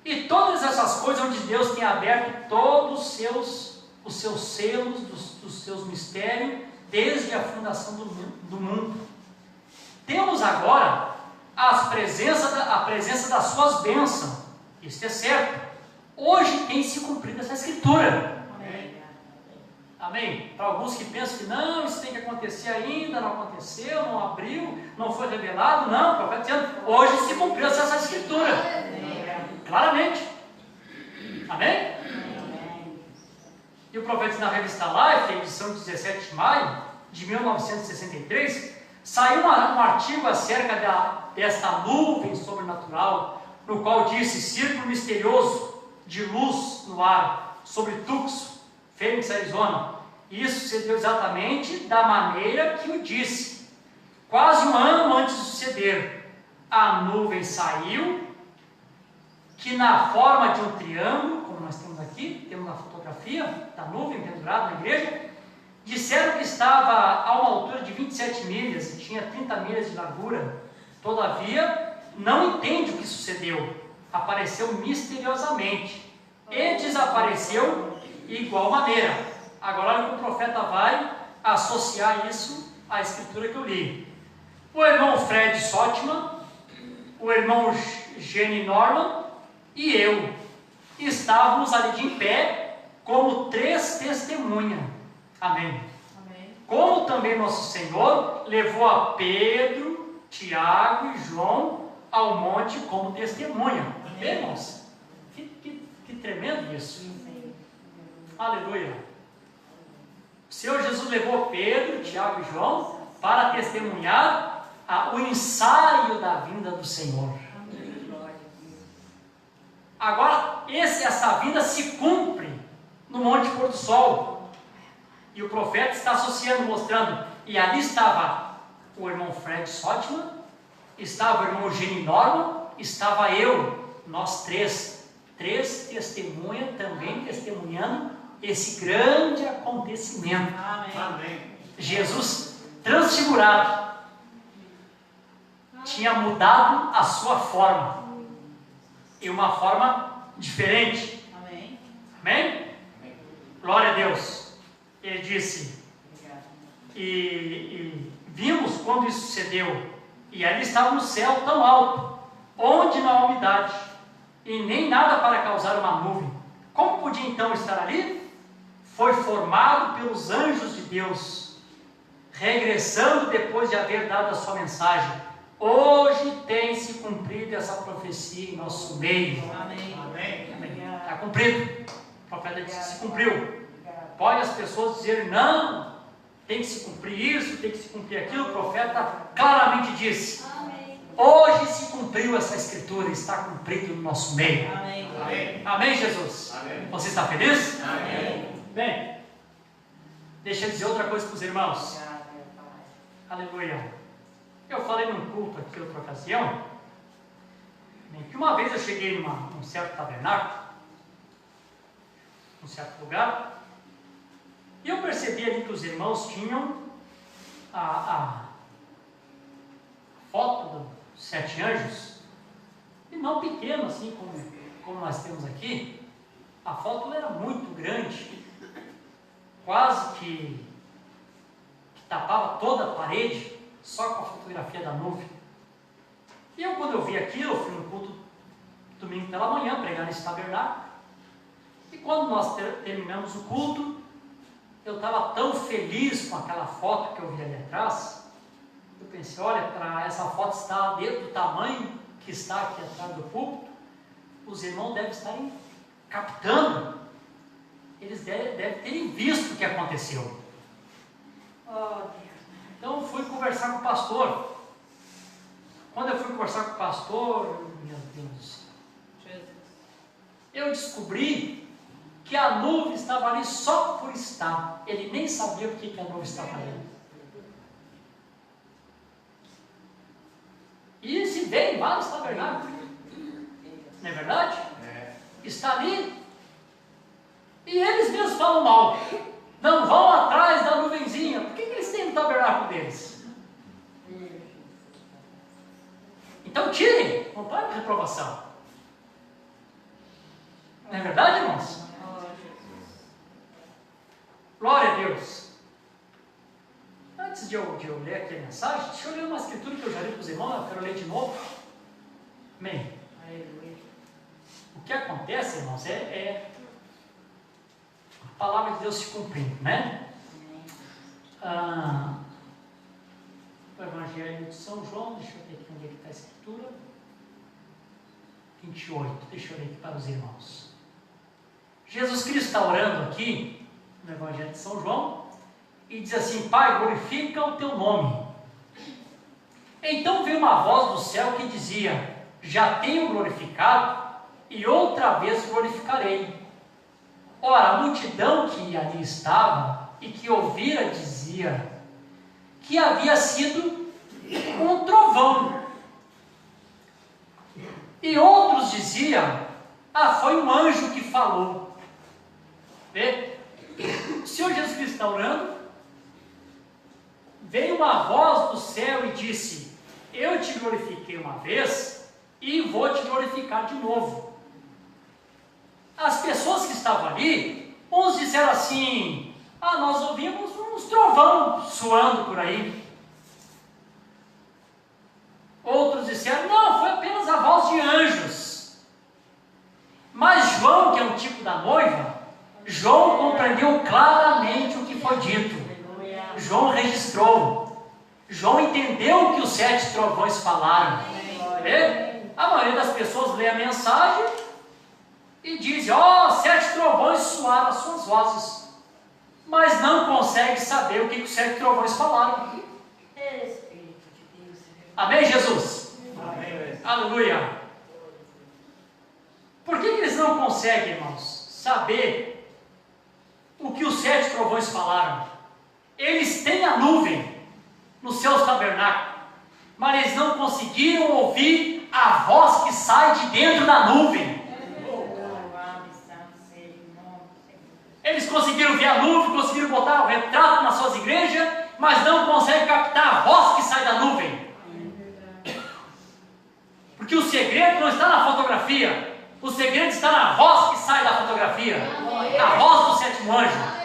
E todas essas coisas onde Deus tem aberto todos os seus selos, dos seus mistérios, desde a fundação do mundo. Temos agora a presença das suas bênçãos. Isso é certo. Hoje tem se cumprido essa escritura. Amém. Amém? Para alguns que pensam que não, isso tem que acontecer ainda, não aconteceu, não abriu, não foi revelado, não, o profeta dizendo, hoje se cumpriu essa escritura. Amém. Claramente. Amém? Amém? E o profeta na revista Life, edição de 17 de maio de 1963, saiu um artigo acerca desta nuvem sobrenatural, no qual disse: círculo misterioso de luz no ar, sobre Tucson, Phoenix, Arizona. Isso sucedeu exatamente da maneira que o disse. Quase um ano antes de suceder, a nuvem saiu, que na forma de um triângulo, como nós temos aqui, temos a fotografia da nuvem pendurada na igreja. Disseram que estava a uma altura de 27 milhas e tinha 30 milhas de largura. Todavia, não entende o que sucedeu. Apareceu misteriosamente e desapareceu de igual maneira. Agora o profeta vai associar isso à escritura que eu li. O irmão Fred Sotman, o irmão Jenny Norman e eu estávamos ali de em pé como 3 testemunhas. Amém. Amém. Como também nosso Senhor levou a Pedro, Tiago e João ao monte como testemunha. Amém. Irmãos, que tremendo isso. Amém. Aleluia. O Senhor Jesus levou Pedro, Tiago e João para testemunhar o ensaio da vinda do Senhor. Amém. Agora, essa vinda se cumpre no Monte Pôr do Sol. E o profeta está associando, mostrando, e ali estava o irmão Fred Sotman, estava o irmão Jenny Norman, estava eu, nós três testemunhas também testemunhando esse grande acontecimento. Amém. Jesus transfigurado, tinha mudado a sua forma, e uma forma diferente. Amém. Amém? Glória a Deus. Ele disse, e vimos quando isso sucedeu, e ali estava no céu tão alto, onde não há umidade, e nem nada para causar uma nuvem. Como podia então estar ali? Foi formado pelos anjos de Deus, regressando depois de haver dado a sua mensagem. Hoje tem se cumprido essa profecia em nosso meio. Amém. Amém. Está cumprido. O profeta disse, se cumpriu. Pode as pessoas dizerem, não, tem que se cumprir isso, tem que se cumprir aquilo. O profeta claramente disse, amém. Hoje se cumpriu essa escritura, está cumprido no nosso meio. Amém, amém. Amém, Jesus? Amém. Você está feliz? Amém. Bem, deixa eu dizer outra coisa para os irmãos. Aleluia. Eu falei num culto aqui outra ocasião, que uma vez eu cheguei num certo tabernáculo, num certo lugar, e eu percebi ali que os irmãos tinham a foto dos 7 anjos, e não pequeno assim como nós temos aqui. A foto era muito grande, quase que tapava toda a parede, só com a fotografia da nuvem. E quando eu vi aquilo, eu fui no culto domingo pela manhã, pregar nesse tabernáculo, e quando nós terminamos o culto, eu estava tão feliz com aquela foto que eu vi ali atrás. Eu pensei, olha, para essa foto estar dentro do tamanho que está aqui atrás do púlpito, os irmãos devem estarem captando, eles devem terem visto o que aconteceu. Então fui conversar com o pastor. Quando eu fui conversar com o pastor, meu Deus do céu, eu descobri que a nuvem estava ali só por estar. Ele nem sabia por que a nuvem estava ali. E se vê em vários tabernáculos. Não é verdade? Está ali. E eles mesmos falam mal. Não vão atrás da nuvenzinha. Por que eles têm no tabernáculo deles? Então tirem. Não pode reprovação. Não é verdade, irmãos? Glória a Deus. Antes de eu ler aqui a mensagem, deixa eu ler uma escritura que eu já li para os irmãos, eu quero ler de novo. Amém. O que acontece, irmãos, é a palavra de Deus se cumprindo, né? O Evangelho de São João, deixa eu ver aqui onde é que está a escritura. 28, deixa eu ler aqui para os irmãos. Jesus Cristo está orando aqui, no Evangelho de São João, e diz assim: Pai, glorifica o teu nome. Então veio uma voz do céu que dizia: Já tenho glorificado, e outra vez glorificarei. Ora, a multidão que ali estava e que ouvira dizia que havia sido um trovão. E outros diziam: foi um anjo que falou. Vê? O Senhor Jesus Cristo está orando. Veio uma voz do céu e disse: Eu te glorifiquei uma vez e vou te glorificar de novo. As pessoas que estavam ali, uns disseram assim: nós ouvimos uns trovão soando por aí. Outros disseram: não, foi apenas a voz de anjos. Mas João, que é um tipo da noiva, João compreendeu claramente o que foi dito. João registrou. João entendeu o que os 7 trovões falaram. A maioria das pessoas lê a mensagem e diz: 7 trovões soaram as suas vozes, mas não consegue saber o que os 7 trovões falaram. Amém, Jesus? Amém. Aleluia. Por que eles não conseguem, irmãos, saber o que os 7 trovões falaram? Eles têm a nuvem nos seus tabernáculos, mas eles não conseguiram ouvir a voz que sai de dentro da nuvem. Eles conseguiram ver a nuvem, conseguiram botar o retrato nas suas igrejas, mas não conseguem captar a voz que sai da nuvem. Porque o segredo não está na fotografia, o segredo está na voz que sai da fotografia, a voz do 7º anjo.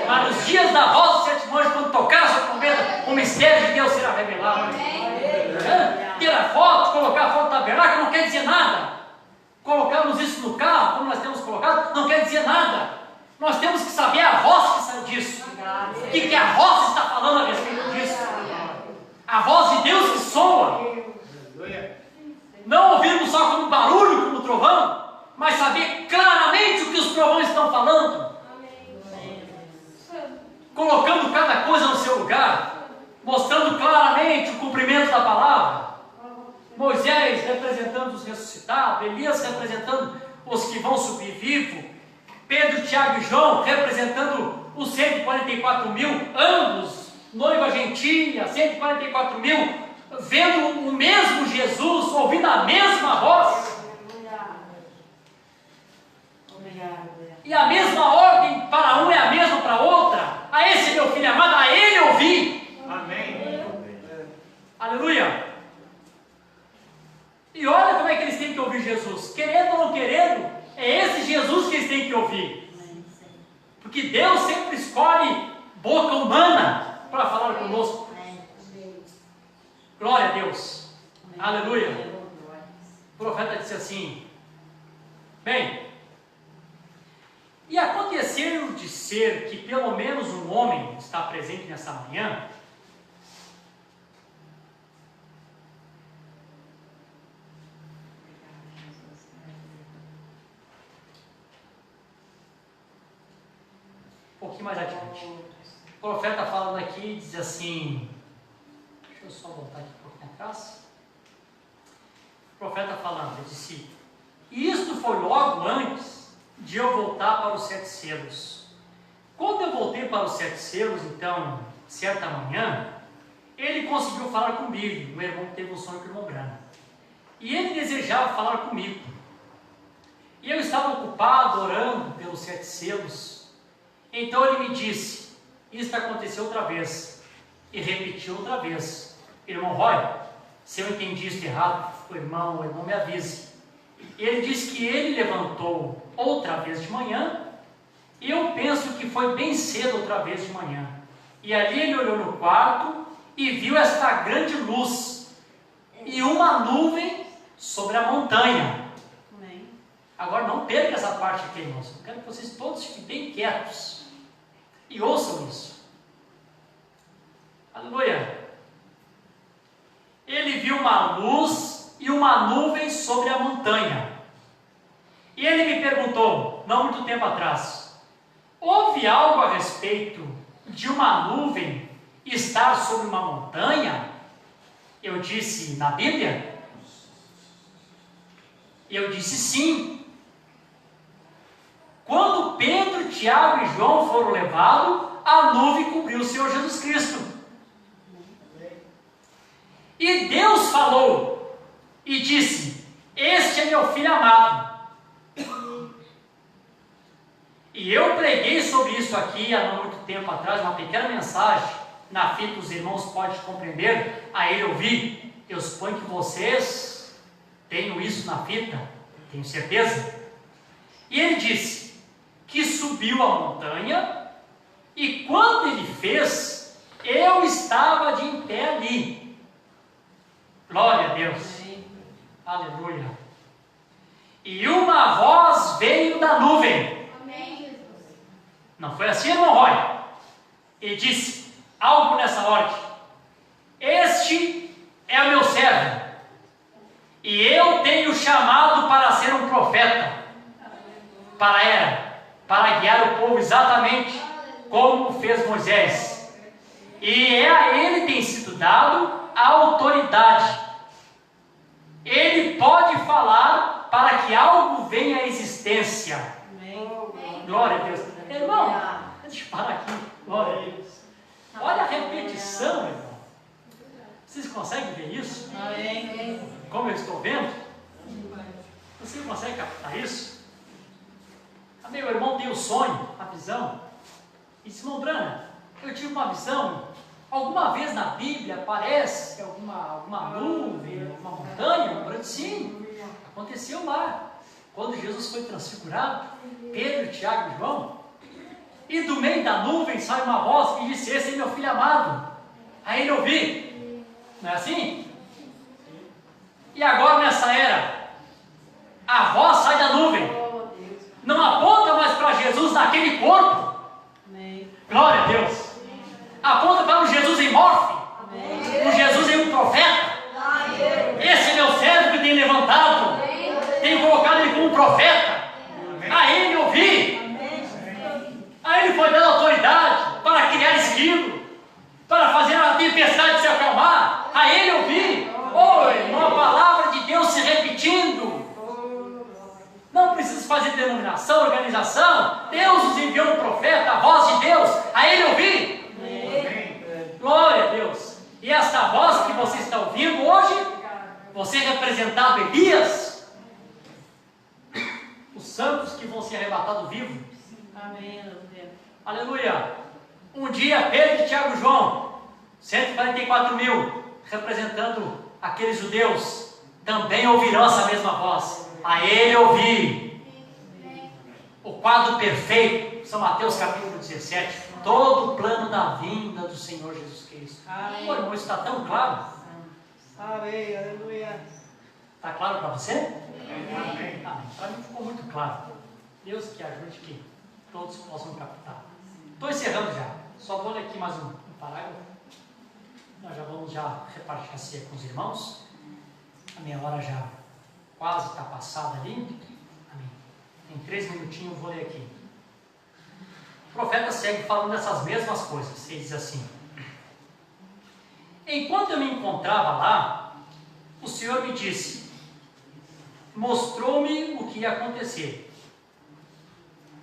Mas nos dias da voz do 7º anjo, quando tocar a sua trombeta, o mistério de Deus será revelado. Ter a foto, colocar a foto do tabernáculo não quer dizer nada. Colocarmos isso no carro, como nós temos colocado, não quer dizer nada. Nós temos que saber a voz que saiu disso. O que a voz está falando a respeito disso? A voz de Deus que soa. Não ouvirmos só como barulho, como trovão, mas saber claramente o que os trovões estão falando. Colocando cada coisa no seu lugar, mostrando claramente o cumprimento da palavra. Moisés representando os ressuscitados, Elias representando os que vão subir vivos, Pedro, Tiago e João representando os 144 mil, ambos, noiva gentilha, 144 mil, vendo o mesmo Jesus, ouvindo a mesma voz. E a mesma ordem para um é a mesma para outra. A esse meu filho amado, a ele ouvi. Amém. Aleluia. E olha como é que eles têm que ouvir Jesus. Querendo ou não querendo, é esse Jesus que eles têm que ouvir. Porque Deus sempre escolhe boca humana para falar conosco. Glória a Deus. Aleluia. O profeta disse assim: bem, e aconteceu de ser que pelo menos um homem está presente nessa manhã, um pouquinho mais adiante. O profeta falando aqui diz assim, deixa eu só voltar aqui um pouquinho atrás. O profeta falando, ele disse: isto foi logo antes de eu voltar para os 7 selos. Quando eu voltei para os 7 selos, então, certa manhã, ele conseguiu falar comigo. Meu irmão teve um sonho com o irmão Brana. E ele desejava falar comigo. E eu estava ocupado orando pelos 7 selos. Então ele me disse: isso aconteceu outra vez. E repetiu outra vez. Irmão Roy, se eu entendi isso errado, o irmão me avise. Ele disse que ele levantou outra vez de manhã. E eu penso que foi bem cedo outra vez de manhã. E ali ele olhou no quarto e viu esta grande luz e uma nuvem sobre a montanha. Amém. Agora não perca essa parte aqui, irmãos. Eu quero que vocês todos fiquem bem quietos e ouçam isso. Aleluia. Ele viu uma luz e uma nuvem sobre a montanha. E ele me perguntou, não muito tempo atrás: houve algo a respeito de uma nuvem estar sobre uma montanha? Eu disse: na Bíblia? Eu disse: sim. Quando Pedro, Tiago e João foram levados, a nuvem cobriu o Senhor Jesus Cristo. E Deus falou e disse: este é meu filho amado. E eu preguei sobre isso aqui há não muito tempo atrás, uma pequena mensagem na fita, os irmãos podem compreender, a ele ouvir. Eu suponho que vocês tenham isso na fita, tenho certeza. E ele disse que subiu a montanha, e quando ele fez, eu estava de em pé ali. Glória a Deus. Amém. Aleluia. E uma voz veio da nuvem. Amém, Jesus. Não foi assim, irmão Roy? E disse algo nessa ordem: este é o meu servo, e eu tenho chamado para ser um profeta, para guiar o povo exatamente como fez Moisés. E a ele tem sido dado a autoridade. Ele pode falar para que algo venha à existência. Amém. Glória a Deus. Irmão, deixa eu parar aqui. Glória a Deus. Olha a repetição, irmão. Vocês conseguem ver isso? Amém. Como eu estou vendo? Você consegue captar isso? Meu irmão tem o sonho, a visão. E disse: irmão Brana, eu tive uma visão. Alguma vez na Bíblia aparece alguma nuvem, alguma montanha? Eu disse: sim, aconteceu lá. Quando Jesus foi transfigurado, Pedro, Tiago e João, e do meio da nuvem sai uma voz que disse: esse é meu filho amado. Aí ele ouviu. Não é assim? E agora nessa era, a voz sai da nuvem. Não aponta mais para Jesus naquele corpo. Glória a Deus. Aponta para um Jesus em morfe, um Jesus em um profeta. Esse é meu servo que tem levantado, tem colocado ele como um profeta. A ele ouvi, a ele foi dada autoridade para criar esquilo, para fazer a tempestade se acalmar. A ele ouvi. Uma palavra de Deus se repetindo. Não precisa fazer denominação, organização. Deus nos enviou um profeta, a voz de Deus. A ele ouvi. Glória a Deus. E essa voz que você está ouvindo hoje, você representado Elias, os santos que vão ser arrebatados vivos. Amém. Aleluia. Um dia Pedro, Tiago e João, 144 mil, representando aqueles judeus, também ouvirão essa mesma voz. A ele ouvir. O quadro perfeito, São Mateus capítulo 17, todo o plano da vinda do Senhor Jesus Cristo. Amém. O irmão, isso está tão claro? Amém, aleluia. Está claro para você? Amém. Para mim ficou muito claro. Deus que ajude que todos possam captar. Estou encerrando já. Só vou ler aqui mais um parágrafo. Nós já vamos repartir a ceia com os irmãos. A minha hora já quase está passada ali. Amém. Em 3 minutinhos eu vou ler aqui. profeta segue falando essas mesmas coisas. Ele diz assim: enquanto eu me encontrava lá, o Senhor me disse, mostrou-me o que ia acontecer.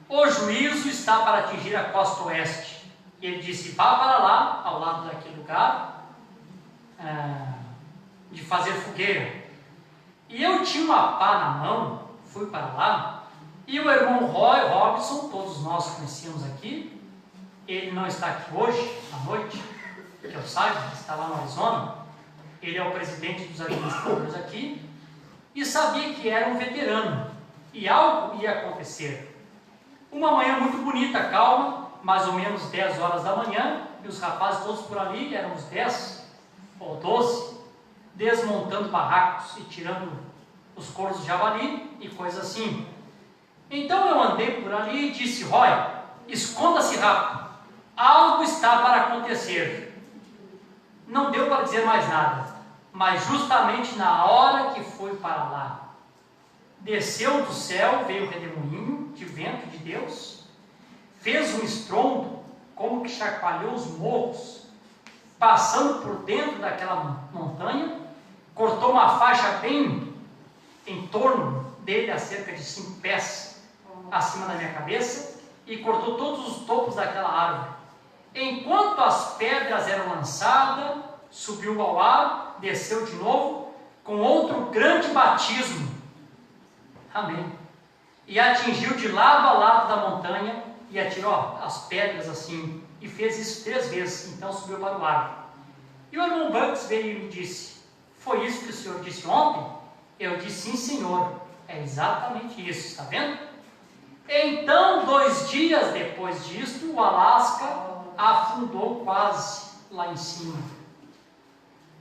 O juízo está para atingir a costa oeste. Ele disse, vá para lá, ao lado daquele lugar, de fazer fogueira. E eu tinha uma pá na mão, fui para lá, e o irmão Roy Robson, todos nós conhecemos aqui, ele não está aqui hoje, à noite, que eu saiba, está lá no Arizona, ele é o presidente dos administradores aqui, e sabia que era um veterano, e algo ia acontecer. Uma manhã muito bonita, calma, mais ou menos 10 horas da manhã, e os rapazes todos por ali, eram uns 10 ou 12, desmontando barracos e tirando os couros de javali e coisa assim. Então eu andei por ali e disse, Roy, esconda-se rápido, algo está para acontecer. Não deu para dizer mais nada, mas justamente na hora que foi para lá, desceu do céu, veio o redemoinho de vento de Deus, fez um estrondo, como que chacoalhou os morros, passando por dentro daquela montanha, cortou uma faixa bem em torno dele, a cerca de 5 pés, acima da minha cabeça, e cortou todos os topos daquela árvore. Enquanto as pedras eram lançadas, subiu ao ar, desceu de novo, com outro grande batismo. Amém. E atingiu de lado a lado da montanha, e atirou as pedras assim, e fez isso 3 vezes, então subiu para o ar. E o irmão Banks veio e me disse, foi isso que o senhor disse ontem? Eu disse, sim senhor, é exatamente isso, está vendo? Então, 2 dias depois disto, o Alasca afundou quase lá em cima.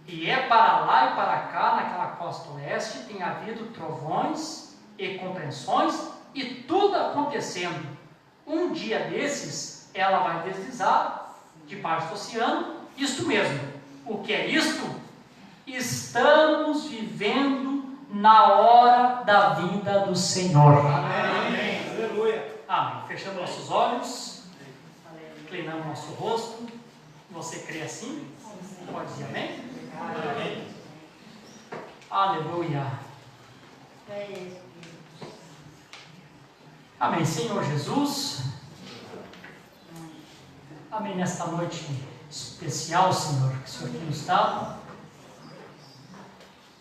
E é para lá e para cá, naquela costa oeste, tem havido trovões e compreensões e tudo acontecendo. Um dia desses, ela vai deslizar debaixo do oceano. Isto mesmo. O que é isto? Estamos vivendo na hora da vinda do Senhor. Amém. Aleluia. Amém. Fechamos nossos olhos, inclinamos nosso rosto. Você crê assim? Pode dizer amém? Amém. Aleluia. Amém. Senhor Jesus. Amém. Nesta noite especial, Senhor, que o Senhor tem nos dado,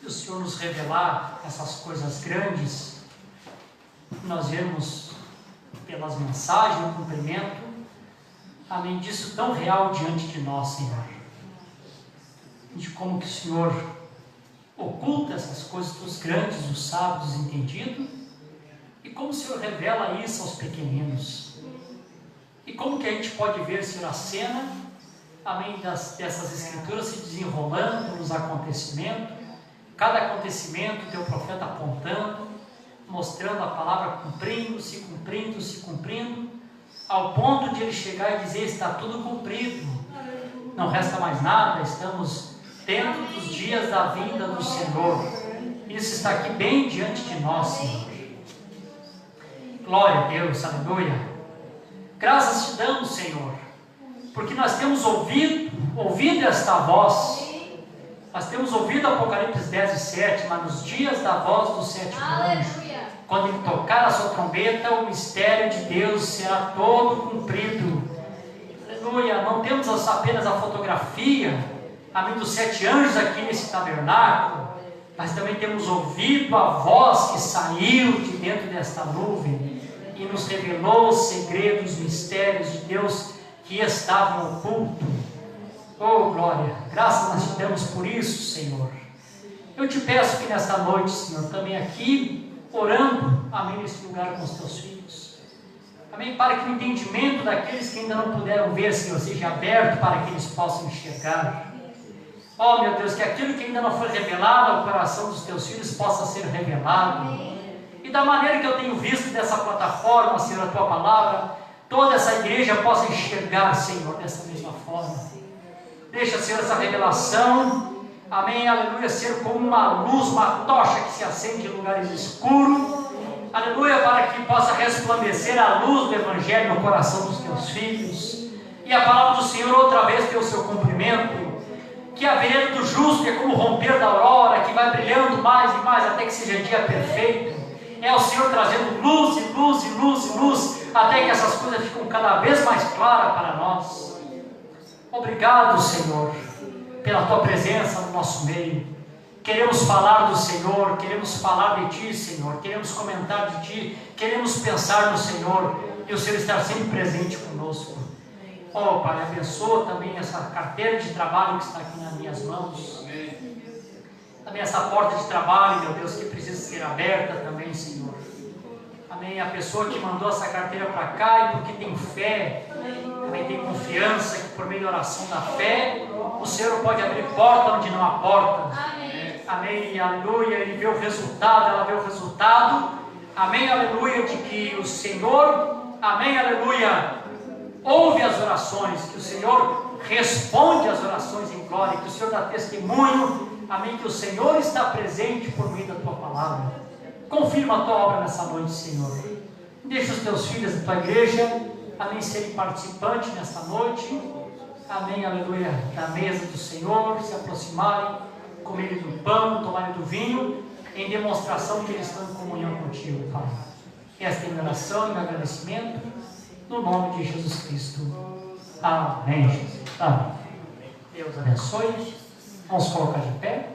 e o Senhor nos revelar essas coisas grandes, que nós vemos pelas mensagens, o cumprimento, amém, disso tão real diante de nós, Senhor, de como que o Senhor oculta essas coisas dos grandes, dos sábios, dos entendidos, e como o Senhor revela isso aos pequeninos, e como que a gente pode ver, Senhor, a cena, amém, dessas escrituras se desenrolando nos acontecimentos, cada acontecimento, teu profeta apontando, mostrando a palavra cumprindo-se, cumprindo-se, cumprindo, ao ponto de ele chegar e dizer, está tudo cumprido, não resta mais nada, estamos dentro dos dias da vinda do Senhor, isso está aqui bem diante de nós, Senhor. Glória a Deus, aleluia. Graças te damos, Senhor, porque nós temos ouvido esta voz. Nós temos ouvido Apocalipse 10 e 7, mas nos dias da voz do 7º anjo, quando ele tocar a sua trombeta, o mistério de Deus será todo cumprido. Aleluia. Não temos apenas a fotografia, amém, dos 7 anjos aqui nesse tabernáculo, mas também temos ouvido a voz que saiu de dentro desta nuvem e nos revelou os segredos, mistérios de Deus que estavam ocultos. Oh, glória! Graças nós te damos por isso, Senhor. Eu te peço que nesta noite, Senhor, também aqui, orando, amém, neste lugar com os teus filhos, amém, para que o entendimento daqueles que ainda não puderam ver, Senhor, seja aberto para que eles possam enxergar. Oh, meu Deus, que aquilo que ainda não foi revelado ao coração dos teus filhos possa ser revelado. E da maneira que eu tenho visto dessa plataforma, Senhor, a tua palavra, toda essa igreja possa enxergar, Senhor, dessa mesma forma. Deixa, Senhor, essa revelação, amém, aleluia, ser como uma luz, uma tocha que se acende em lugares escuros, aleluia, para que possa resplandecer a luz do Evangelho no coração dos teus filhos, e a palavra do Senhor outra vez ter o seu cumprimento, que a vereda do justo é como o romper da aurora, que vai brilhando mais e mais até que seja dia perfeito. É o Senhor trazendo luz e luz e luz e luz, até que essas coisas ficam cada vez mais claras para nós. Obrigado, Senhor, pela Tua presença no nosso meio. Queremos falar do Senhor, queremos falar de Ti, Senhor, queremos comentar de Ti, queremos pensar no Senhor, e o Senhor estar sempre presente conosco. Oh, Pai, abençoa também essa carteira de trabalho que está aqui nas minhas mãos. Também essa porta de trabalho, meu Deus, que precisa ser aberta também, Senhor. Amém. A pessoa que mandou essa carteira para cá e porque tem fé, também tem confiança que por meio da oração da fé, o Senhor pode abrir porta onde não há porta. Amém. Amém. Aleluia. Ele vê o resultado, ela vê o resultado. Amém. Aleluia. De que o Senhor, amém. Aleluia, ouve as orações, que o Senhor responde às orações em glória, que o Senhor dá testemunho. Amém, que o Senhor está presente por meio da Tua palavra. Confirma a Tua obra nessa noite, Senhor. Deixa os Teus filhos da Tua igreja, amém, serem participantes nesta noite. Amém, aleluia, da mesa do Senhor, se aproximarem, comerem do pão, tomarem do vinho, em demonstração que eles estão em comunhão contigo, Pai. Esta é a minha oração e meu agradecimento, no nome de Jesus Cristo. Amém, Jesus. Amém. Deus abençoe. Vamos colocar de pé.